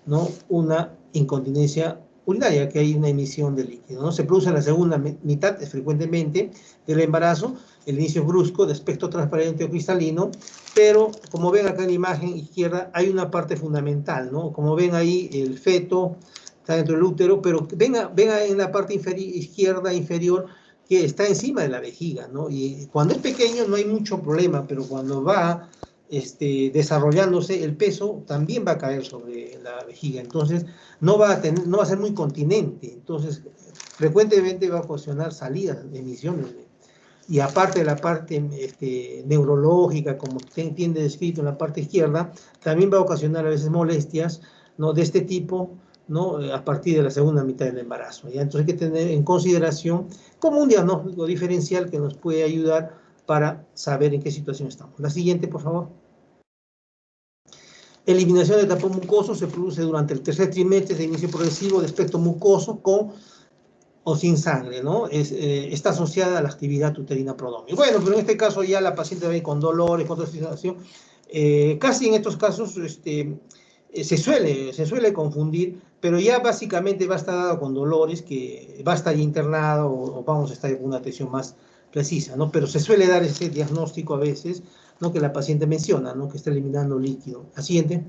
¿no? Una incontinencia urinaria, que hay una emisión de líquido, ¿no? Se produce en la segunda mitad frecuentemente del embarazo, el inicio brusco de aspecto transparente o cristalino, pero como ven acá en la imagen izquierda hay una parte fundamental, ¿no? Como ven ahí, el feto está dentro del útero, pero ven en la parte izquierda inferior que está encima de la vejiga, ¿no? Y cuando es pequeño no hay mucho problema, pero cuando va desarrollándose, el peso también va a caer sobre la vejiga, entonces no va a ser muy continente, entonces frecuentemente va a ocasionar salidas, emisiones, y aparte de la parte neurológica, como tiene descrito en la parte izquierda, también va a ocasionar a veces molestias, ¿no?, de este tipo, ¿no?, a partir de la segunda mitad del embarazo, ¿ya? Entonces hay que tener en consideración como un diagnóstico diferencial que nos puede ayudar para saber en qué situación estamos. La siguiente, por favor. Eliminación del tapón mucoso se produce durante el tercer trimestre de inicio progresivo de aspecto mucoso con o sin sangre, ¿no? Está asociada a la actividad uterina prodrómica. Bueno, pero en este caso ya la paciente va con dolores, con otra situación. Casi en estos casos se suele confundir, pero ya básicamente va a estar dado con dolores, que va a estar internado o vamos a estar con una atención más precisa, ¿no? Pero se suele dar ese diagnóstico a veces, ¿no?, que la paciente menciona, ¿no?, que está eliminando líquido. La siguiente.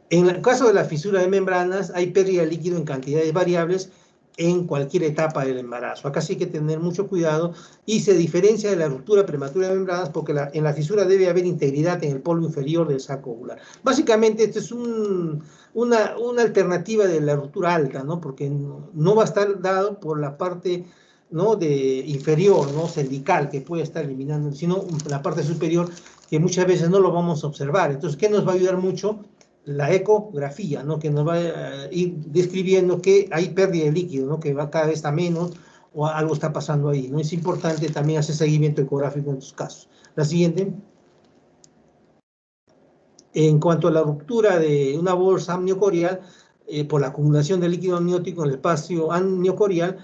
En el caso de la fisura de membranas, hay pérdida de líquido en cantidades variables en cualquier etapa del embarazo. Acá sí hay que tener mucho cuidado y se diferencia de la ruptura prematura de membranas porque en la fisura debe haber integridad en el polo inferior del saco ovular. Básicamente, esto es una alternativa de la ruptura alta, ¿no?, porque no va a estar dado por la parte, ¿no?, inferior, ¿no?, cervical, que puede estar eliminando, sino la parte superior, que muchas veces no lo vamos a observar. Entonces, ¿qué nos va a ayudar mucho? La ecografía, ¿no?, que nos va a ir describiendo que hay pérdida de líquido, ¿no?, que va cada vez está menos o algo está pasando ahí, ¿no? Es importante también hacer seguimiento ecográfico en estos casos. La siguiente. En cuanto a la ruptura de una bolsa amniocorial, por la acumulación de líquido amniótico en el espacio amniocorial,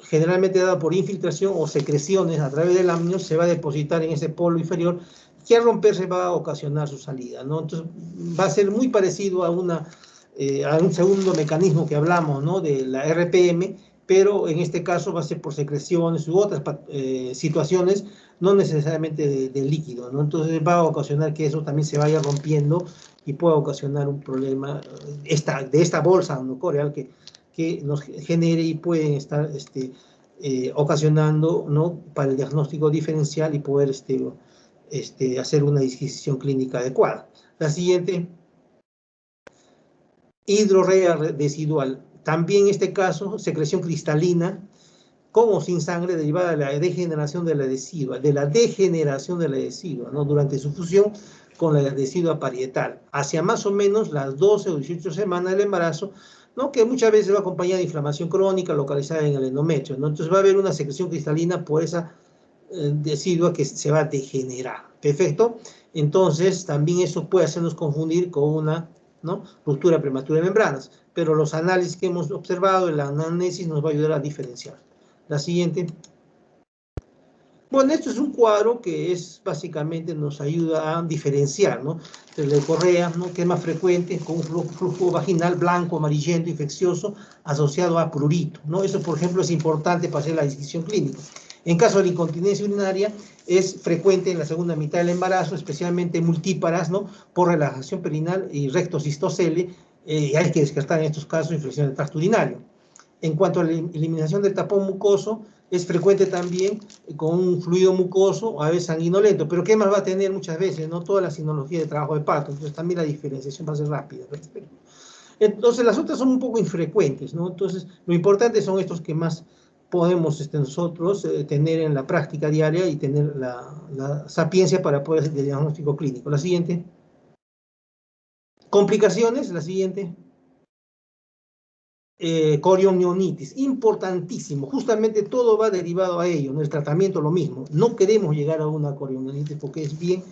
generalmente dada por infiltración o secreciones a través del amnio, se va a depositar en ese polo inferior, que al romperse va a ocasionar su salida, ¿no? Entonces va a ser muy parecido a un segundo mecanismo que hablamos, ¿no?, de la RPM, pero en este caso va a ser por secreciones u otras situaciones, no necesariamente de líquido, ¿no? Entonces va a ocasionar que eso también se vaya rompiendo y pueda ocasionar un problema de esta bolsa amniocorial que nos genere y pueden estar ocasionando, ¿no?, para el diagnóstico diferencial y poder hacer una disquisición clínica adecuada. La siguiente. Hidrorrea residual. También en este caso, secreción cristalina con o sin sangre derivada de la degeneración de la decidua, ¿no?, durante su fusión con la decidua parietal, hacia más o menos las 12 o 18 semanas del embarazo, ¿no?, que muchas veces va acompañada de inflamación crónica localizada en el endometrio, ¿no? Entonces va a haber una secreción cristalina por esa decidua que se va a degenerar. Perfecto. Entonces también eso puede hacernos confundir con una, ¿no?, ruptura prematura de membranas, pero los análisis que hemos observado, el anamnesis nos va a ayudar a diferenciar. La siguiente. Bueno, esto es un cuadro que básicamente nos ayuda a diferenciar, ¿no?, la leucorrea, ¿no?, que es más frecuente, con un flujo vaginal blanco, amarillento, infeccioso, asociado a prurito, ¿no? Eso, por ejemplo, es importante para hacer la distinción clínica. En caso de la incontinencia urinaria, es frecuente en la segunda mitad del embarazo, especialmente multíparas, ¿no?, por relajación perineal y rectocistocele, y hay que descartar en estos casos infección del tracto urinario. En cuanto a la eliminación del tapón mucoso, es frecuente también con un fluido mucoso, a veces sanguinolento, pero ¿qué más va a tener muchas veces? No toda la sinología de trabajo de parto, entonces también la diferenciación va a ser rápida. Entonces las otras son un poco infrecuentes, ¿no? Entonces lo importante son estos que más podemos nosotros tener en la práctica diaria y tener la sapiencia para poder hacer el diagnóstico clínico. La siguiente. Complicaciones, la siguiente. Corionionitis, importantísimo, justamente todo va derivado a ello, ¿no? El tratamiento lo mismo, no queremos llegar a una corionionitis porque es bien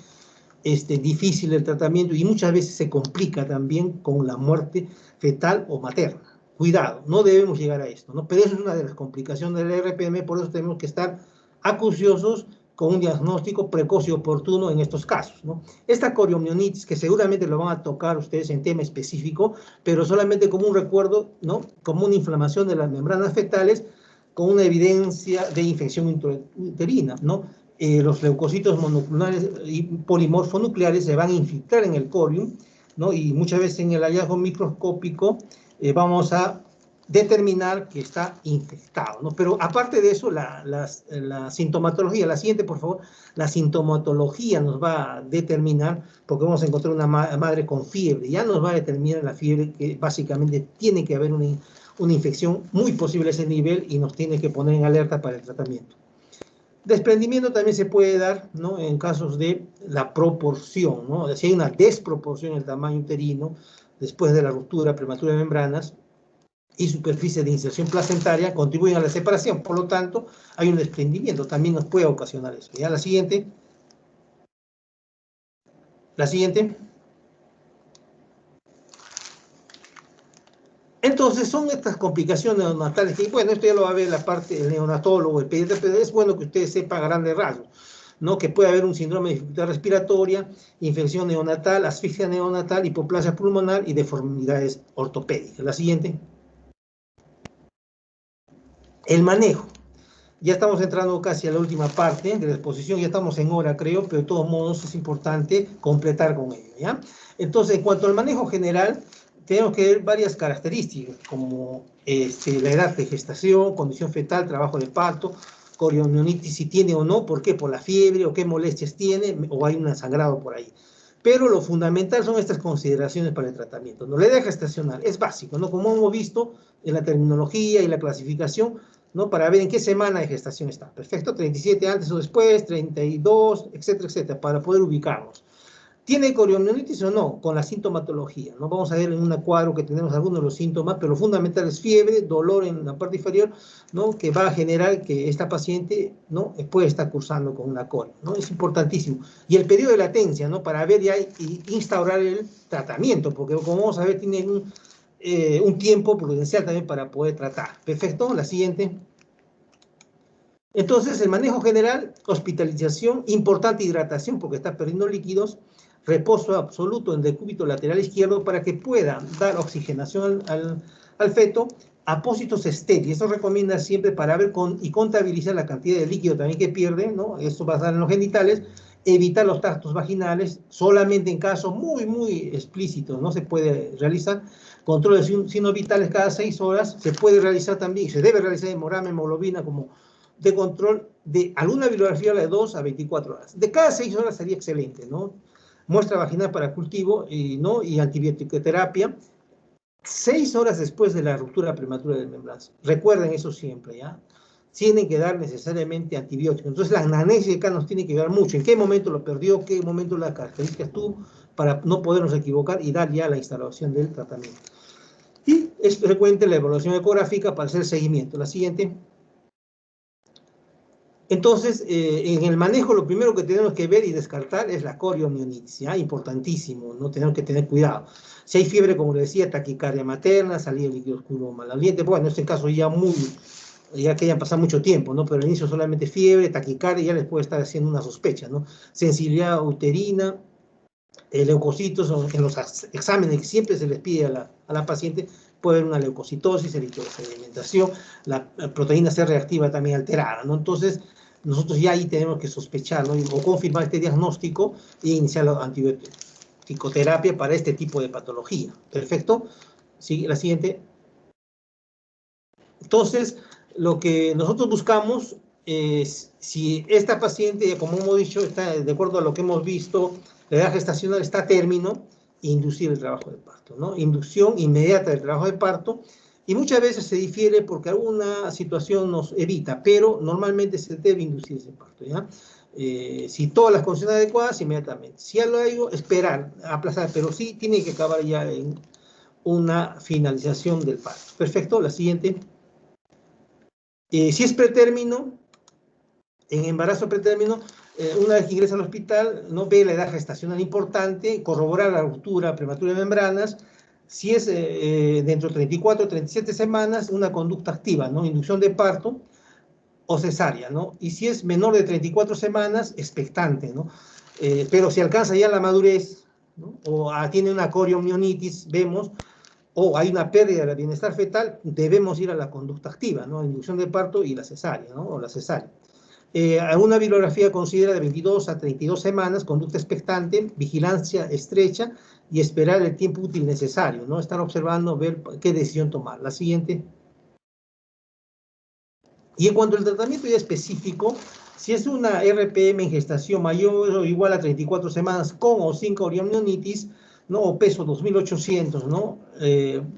difícil el tratamiento y muchas veces se complica también con la muerte fetal o materna. Cuidado, no debemos llegar a esto, ¿no? Pero eso es una de las complicaciones del RPM, por eso tenemos que estar acuciosos con un diagnóstico precoz y oportuno en estos casos, ¿no? Esta corionionitis, que seguramente lo van a tocar ustedes en tema específico, pero solamente como un recuerdo, ¿no?, como una inflamación de las membranas fetales con una evidencia de infección intrauterina, ¿no? Los leucocitos monoclonales y polimorfonucleares se van a infiltrar en el corium, ¿no?, y muchas veces en el hallazgo microscópico vamos a determinar que está infectado, ¿no? Pero aparte de eso, la sintomatología, la siguiente, por favor, la sintomatología nos va a determinar, porque vamos a encontrar una madre con fiebre, ya nos va a determinar la fiebre, que básicamente tiene que haber una infección muy posible a ese nivel y nos tiene que poner en alerta para el tratamiento. Desprendimiento también se puede dar, ¿no?, en casos de la proporción, ¿no? Si hay una desproporción en el tamaño uterino después de la ruptura prematura de membranas y superficie de inserción placentaria, contribuyen a la separación. Por lo tanto, hay un desprendimiento, también nos puede ocasionar eso. ¿Ya? La siguiente. La siguiente. Entonces, son estas complicaciones neonatales que, bueno, esto ya lo va a ver la parte del neonatólogo, el pediatra, pero es bueno que ustedes sepan a grandes rasgos, ¿no? Que puede haber un síndrome de dificultad respiratoria, infección neonatal, asfixia neonatal, hipoplasia pulmonar y deformidades ortopédicas. La siguiente. El manejo. Ya estamos entrando casi a la última parte de la exposición, ya estamos en hora, creo, pero de todos modos es importante completar con ello, ¿ya? Entonces, en cuanto al manejo general, tenemos que ver varias características, como la edad de gestación, condición fetal, trabajo de parto, coriomionitis, si tiene o no, por qué, por la fiebre, o qué molestias tiene, o hay un sangrado por ahí. Pero lo fundamental son estas consideraciones para el tratamiento, ¿no? La edad gestacional es básico, ¿no? Como hemos visto en la terminología y la clasificación, ¿no? Para ver en qué semana de gestación está. Perfecto, 37 antes o después, 32, etcétera, etcétera, para poder ubicarnos. ¿Tiene coriomionitis o no? Con la sintomatología, ¿no? Vamos a ver en un cuadro que tenemos algunos de los síntomas, pero lo fundamental es fiebre, dolor en la parte inferior, ¿no? Que va a generar que esta paciente, ¿no?, puede estar cursando con una corio, ¿no? Es importantísimo. Y el periodo de latencia, ¿no? Para ver ya y instaurar el tratamiento, porque como vamos a ver, tiene un tiempo prudencial también para poder tratar. Perfecto, la siguiente. Entonces, el manejo general, hospitalización, importante hidratación porque está perdiendo líquidos, reposo absoluto en el decúbito lateral izquierdo para que pueda dar oxigenación al feto, apósitos estériles. Eso recomienda siempre para ver y contabilizar la cantidad de líquido también que pierde, ¿no? Esto va a dar en los genitales, evitar los tractos vaginales, solamente en casos muy, muy explícitos no se puede realizar. Control de signos vitales cada 6 horas, se puede realizar también, se debe realizar hemograma, hemoglobina como de control de alguna bibliografía de 2 a 24 horas. De cada 6 horas sería excelente, ¿no? Muestra vaginal para cultivo, ¿no? Y antibiótico-terapia 6 horas después de la ruptura prematura de membranas. Recuerden eso siempre, ¿ya? Tienen que dar necesariamente antibióticos. Entonces la anamnesis acá nos tiene que ayudar mucho. ¿En qué momento lo perdió? ¿Qué momento las características tuvo? Para no podernos equivocar y dar ya la instalación del tratamiento. Y es frecuente la evaluación ecográfica para hacer seguimiento. La siguiente. Entonces, en el manejo lo primero que tenemos que ver y descartar es la coriomionitis, ¿ya? Importantísimo, ¿no? Tenemos que tener cuidado. Si hay fiebre, como le decía, taquicardia materna, salida de líquido oscuro maloliente, bueno, en este caso ya que hayan pasado mucho tiempo, ¿no? Pero al inicio solamente fiebre, taquicardia, ya les puede estar haciendo una sospecha, ¿no? Sensibilidad uterina, leucocitos, en los exámenes que siempre se les pide a la paciente, puede haber una leucocitosis, eritrosedimentación, la proteína C reactiva también alterada, ¿no? Entonces, nosotros ya ahí tenemos que sospechar, ¿no? O confirmar este diagnóstico e iniciar la antibiótico-terapia para este tipo de patología. ¿Perfecto? Sí, la siguiente. Entonces, lo que nosotros buscamos es, si esta paciente, como hemos dicho, está de acuerdo a lo que hemos visto, la edad gestacional está a término, inducir el trabajo de parto, ¿no? Inducción inmediata del trabajo de parto, y muchas veces se difiere porque alguna situación nos evita, pero normalmente se debe inducir ese parto, ¿ya? Si todas las condiciones adecuadas, inmediatamente. Si ya lo hay, esperar, aplazar, pero sí tiene que acabar ya en una finalización del parto. Perfecto, la siguiente. Si es pretérmino, en embarazo pretérmino, una vez que ingresa al hospital, no ve la edad gestacional importante, corroborar la ruptura prematura de membranas. Si es dentro de 34 o 37 semanas, una conducta activa, ¿no? Inducción de parto o cesárea, ¿no? Y si es menor de 34 semanas, expectante, ¿no? Pero si alcanza ya la madurez, ¿no? O tiene una coriomionitis, vemos, o hay una pérdida del bienestar fetal, debemos ir a la conducta activa, ¿no? Inducción de parto y la cesárea, ¿no? O la cesárea. Alguna bibliografía considera de 22 a 32 semanas, conducta expectante, vigilancia estrecha y esperar el tiempo útil necesario, ¿no? Estar observando, ver qué decisión tomar. La siguiente. Y en cuanto al tratamiento ya específico, si es una RPM en gestación mayor o igual a 34 semanas con o sin coriomionitis, ¿no? O peso 2800, ¿no?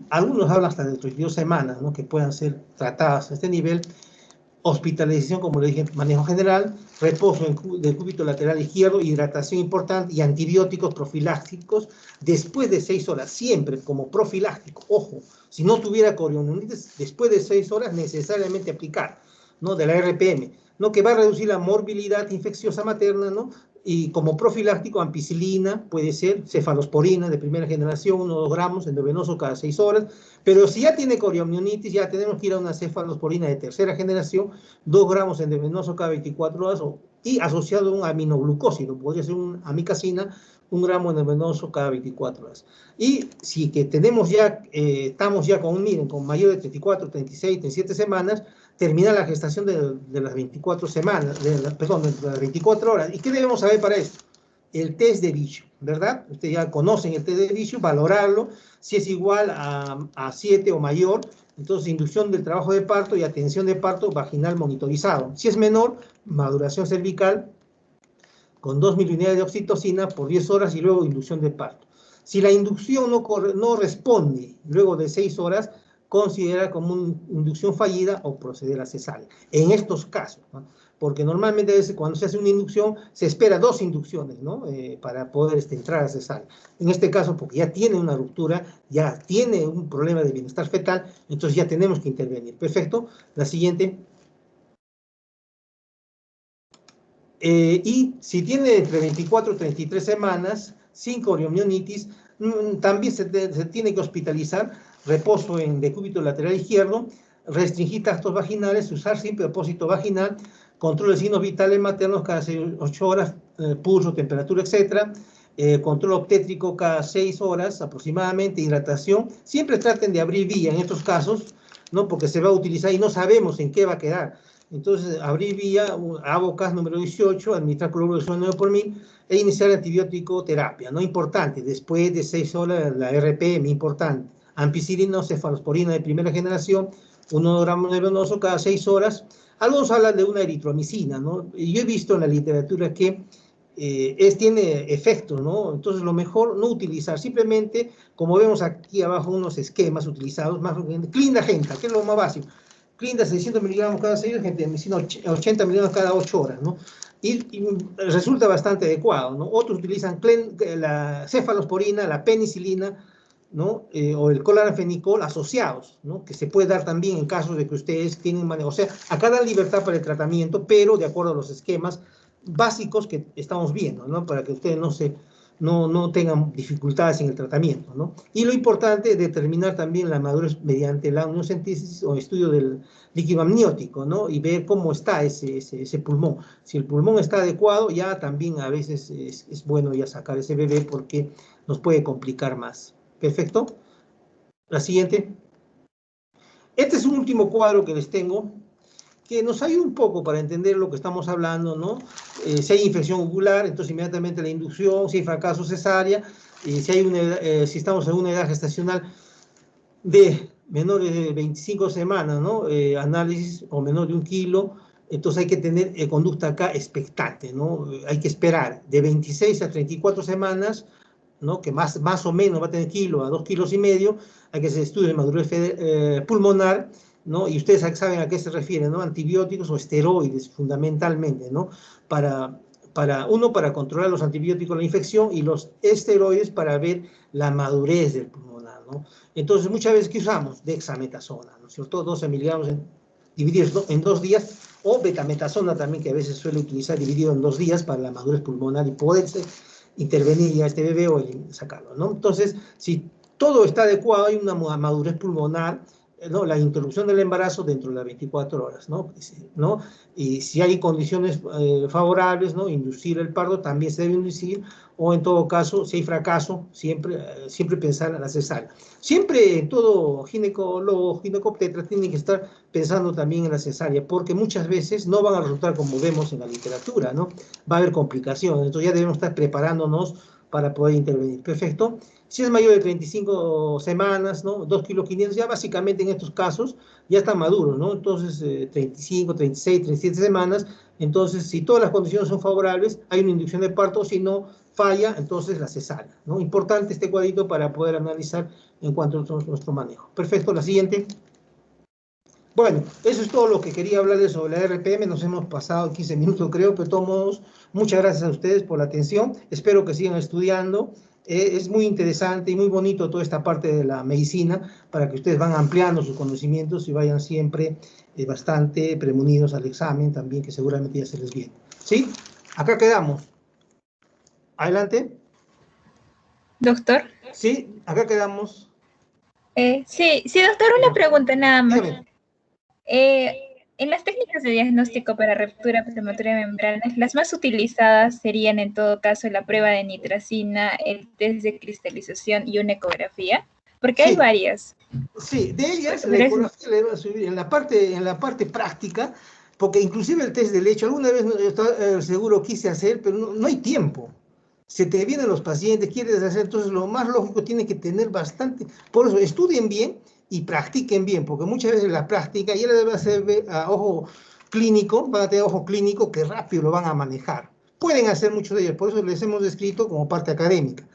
Algunos hablan hasta de 32 semanas, ¿no? Que puedan ser tratadas a este nivel. hospitalización, como le dije, manejo general, reposo del cúbito lateral izquierdo, hidratación importante y antibióticos profilácticos después de 6 horas, siempre como profiláctico. Ojo, si no tuviera coriomielitis, después de 6 horas necesariamente aplicar, ¿no? De la RPM, ¿no? Que va a reducir la morbilidad infecciosa materna, ¿no? Y como profiláctico, ampicilina, puede ser cefalosporina de primera generación, 1 o 2 gramos endovenoso cada 6 horas, pero si ya tiene coriomielitis, ya tenemos que ir a una cefalosporina de tercera generación, 2 gramos endovenoso cada 24 horas, y asociado a un aminoglucósido, podría ser una amicacina, 1 gramo endovenoso cada 24 horas. Y si que tenemos ya, estamos ya con, miren, con mayor de 34, 36, 37 semanas, termina la gestación de las 24 semanas, perdón, de las 24 horas. ¿Y qué debemos saber para esto? El test de Bicho, ¿verdad? Ustedes ya conocen el test de Bicho, valorarlo, si es igual a 7 o mayor, entonces inducción del trabajo de parto y atención de parto vaginal monitorizado. Si es menor, maduración cervical con 2 miliunidades de oxitocina por 10 horas y luego inducción de parto. Si la inducción no responde luego de 6 horas, considera como una inducción fallida o proceder a cesárea. En estos casos, ¿no? Porque normalmente cuando se hace una inducción, se espera 2 inducciones, ¿no? Para poder entrar a cesárea. En este caso, porque ya tiene una ruptura, ya tiene un problema de bienestar fetal, entonces ya tenemos que intervenir. Perfecto. La siguiente. Y si tiene entre 24 y 33 semanas, sin coriomielitis, también se tiene que hospitalizar, reposo en decúbito lateral izquierdo, restringir tractos vaginales, usar siempre apósito vaginal, control de signos vitales maternos cada 8 horas, pulso, temperatura, etc. Control obstétrico cada 6 horas aproximadamente, hidratación. Siempre traten de abrir vía en estos casos, ¿no? Porque se va a utilizar y no sabemos en qué va a quedar. Entonces, abrir vía, ABOCAS número 18, administrar cloruro de sodio 9 por 1000 e iniciar antibiótico terapia, ¿no? Importante, después de 6 horas la RPM, importante. Ampicilina o cefalosporina de primera generación, 1 gramo de venoso cada 6 horas. Algunos hablan de una eritromicina, ¿no? Y yo he visto en la literatura que tiene efectos, ¿no? Entonces, lo mejor no utilizar, simplemente, como vemos aquí abajo, unos esquemas utilizados, más clindagenta, que es lo más básico. Clinda 600 miligramos cada 6 horas, gentamicina 80 miligramos cada 8 horas, ¿no? Y resulta bastante adecuado, ¿no? Otros utilizan la cefalosporina, la penicilina, ¿no? O el cloranfenicol asociados, ¿no? Que se puede dar también en casos de que ustedes tienen manejo. O sea, acá dan libertad para el tratamiento, pero de acuerdo a los esquemas básicos que estamos viendo, ¿no? Para que ustedes no tengan dificultades en el tratamiento, ¿no? Y lo importante es determinar también la madurez mediante la amniocentesis o estudio del líquido amniótico, ¿no? Y ver cómo está ese pulmón. Si el pulmón está adecuado, ya también a veces es bueno ya sacar ese bebé porque nos puede complicar más. Perfecto. La siguiente. Este es un último cuadro que les tengo, que nos ayuda un poco para entender lo que estamos hablando, ¿no? Si hay infección ocular, entonces inmediatamente la inducción, si hay fracaso cesárea, si estamos en una edad gestacional de menores de 25 semanas, ¿no? Análisis o menor de 1 kilo, entonces hay que tener conducta acá expectante, ¿no? Hay que esperar de 26 a 34 semanas, ¿no? Que más o menos va a tener kilo a 2,5 kilos, hay que hacer estudios de madurez pulmonar, ¿no? Y ustedes saben a qué se refiere, ¿no? Antibióticos o esteroides, fundamentalmente, ¿no? Para controlar los antibióticos, la infección, y los esteroides para ver la madurez del pulmonar, ¿no? Entonces, muchas veces, ¿qué usamos? Dexametasona, ¿no es cierto? 12 miligramos divididos en 2 días, o betametasona también, que a veces suele utilizar dividido en 2 días para la madurez pulmonar y poderse intervenir ya este bebé o sacarlo, ¿no? Entonces, si todo está adecuado, hay una madurez pulmonar, ¿no? La interrupción del embarazo dentro de las 24 horas, ¿no? Y si hay condiciones favorables, ¿no? Inducir el parto también se debe inducir, o en todo caso, si hay fracaso, siempre pensar en la cesárea. Siempre todo ginecólogo, ginecobstetra tiene que estar pensando también en la cesárea, porque muchas veces no van a resultar como vemos en la literatura, ¿no? Va a haber complicaciones, entonces ya debemos estar preparándonos para poder intervenir. Perfecto. Si es mayor de 35 semanas, ¿no? 2,5 kilos, ya básicamente en estos casos ya están maduros, ¿no? Entonces, 35, 36, 37 semanas, entonces si todas las condiciones son favorables, hay una inducción de parto, si no falla, entonces la cesárea, ¿no? Importante este cuadrito para poder analizar en cuanto a nuestro manejo. Perfecto, la siguiente. Bueno, eso es todo lo que quería hablarles sobre la RPM. Nos hemos pasado 15 minutos, creo, pero de todos modos, muchas gracias a ustedes por la atención. Espero que sigan estudiando. Es muy interesante y muy bonito toda esta parte de la medicina para que ustedes van ampliando sus conocimientos y vayan siempre bastante premonidos al examen también, que seguramente ya se les viene. ¿Sí? Acá quedamos. Adelante. Doctor. Sí, acá quedamos. Sí, doctor, una pregunta nada más. Dígame. En las técnicas de diagnóstico para ruptura prematura de membranas, las más utilizadas serían en todo caso la prueba de nitracina, el test de cristalización y una ecografía, porque hay varias. Sí, de ellas la ecografía le va a subir en la parte práctica, porque inclusive el test de lecho, alguna vez seguro quise hacer, pero no hay tiempo. Se te vienen los pacientes, quieres hacer, entonces lo más lógico tiene que tener bastante, por eso estudien bien y practiquen bien, porque muchas veces la práctica ya le debe hacer a ojo clínico, van a tener ojo clínico que rápido lo van a manejar. Pueden hacer muchos de ellos, por eso les hemos descrito como parte académica.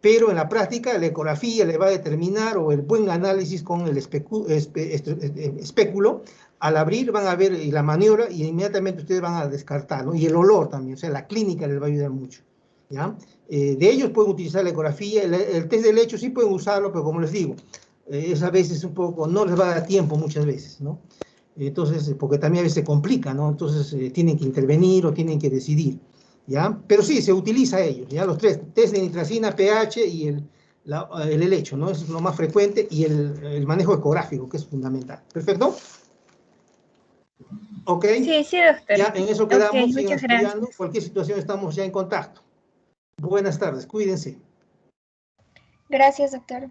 Pero en la práctica la ecografía le va a determinar, o el buen análisis con el espéculo, al abrir van a ver la maniobra y inmediatamente ustedes van a descartar, ¿no? Y el olor también, o sea, la clínica les va a ayudar mucho, ¿ya? De ellos pueden utilizar la ecografía, el test de lecho sí pueden usarlo, pero como les digo, es a veces un poco, no les va a dar tiempo muchas veces, ¿no? Entonces, porque también a veces se complica, ¿no? Entonces tienen que intervenir o tienen que decidir, ¿ya? Pero sí, se utiliza ellos, ¿ya? Los tres, test de nitracina, pH y el helecho, ¿no? Eso es lo más frecuente, y el manejo ecográfico, que es fundamental. ¿Perfecto? ¿Ok? Sí, doctor. Ya en eso quedamos, sigan muchas estudiando. gracias. Cualquier situación estamos ya en contacto. Buenas tardes, cuídense. Gracias, doctor.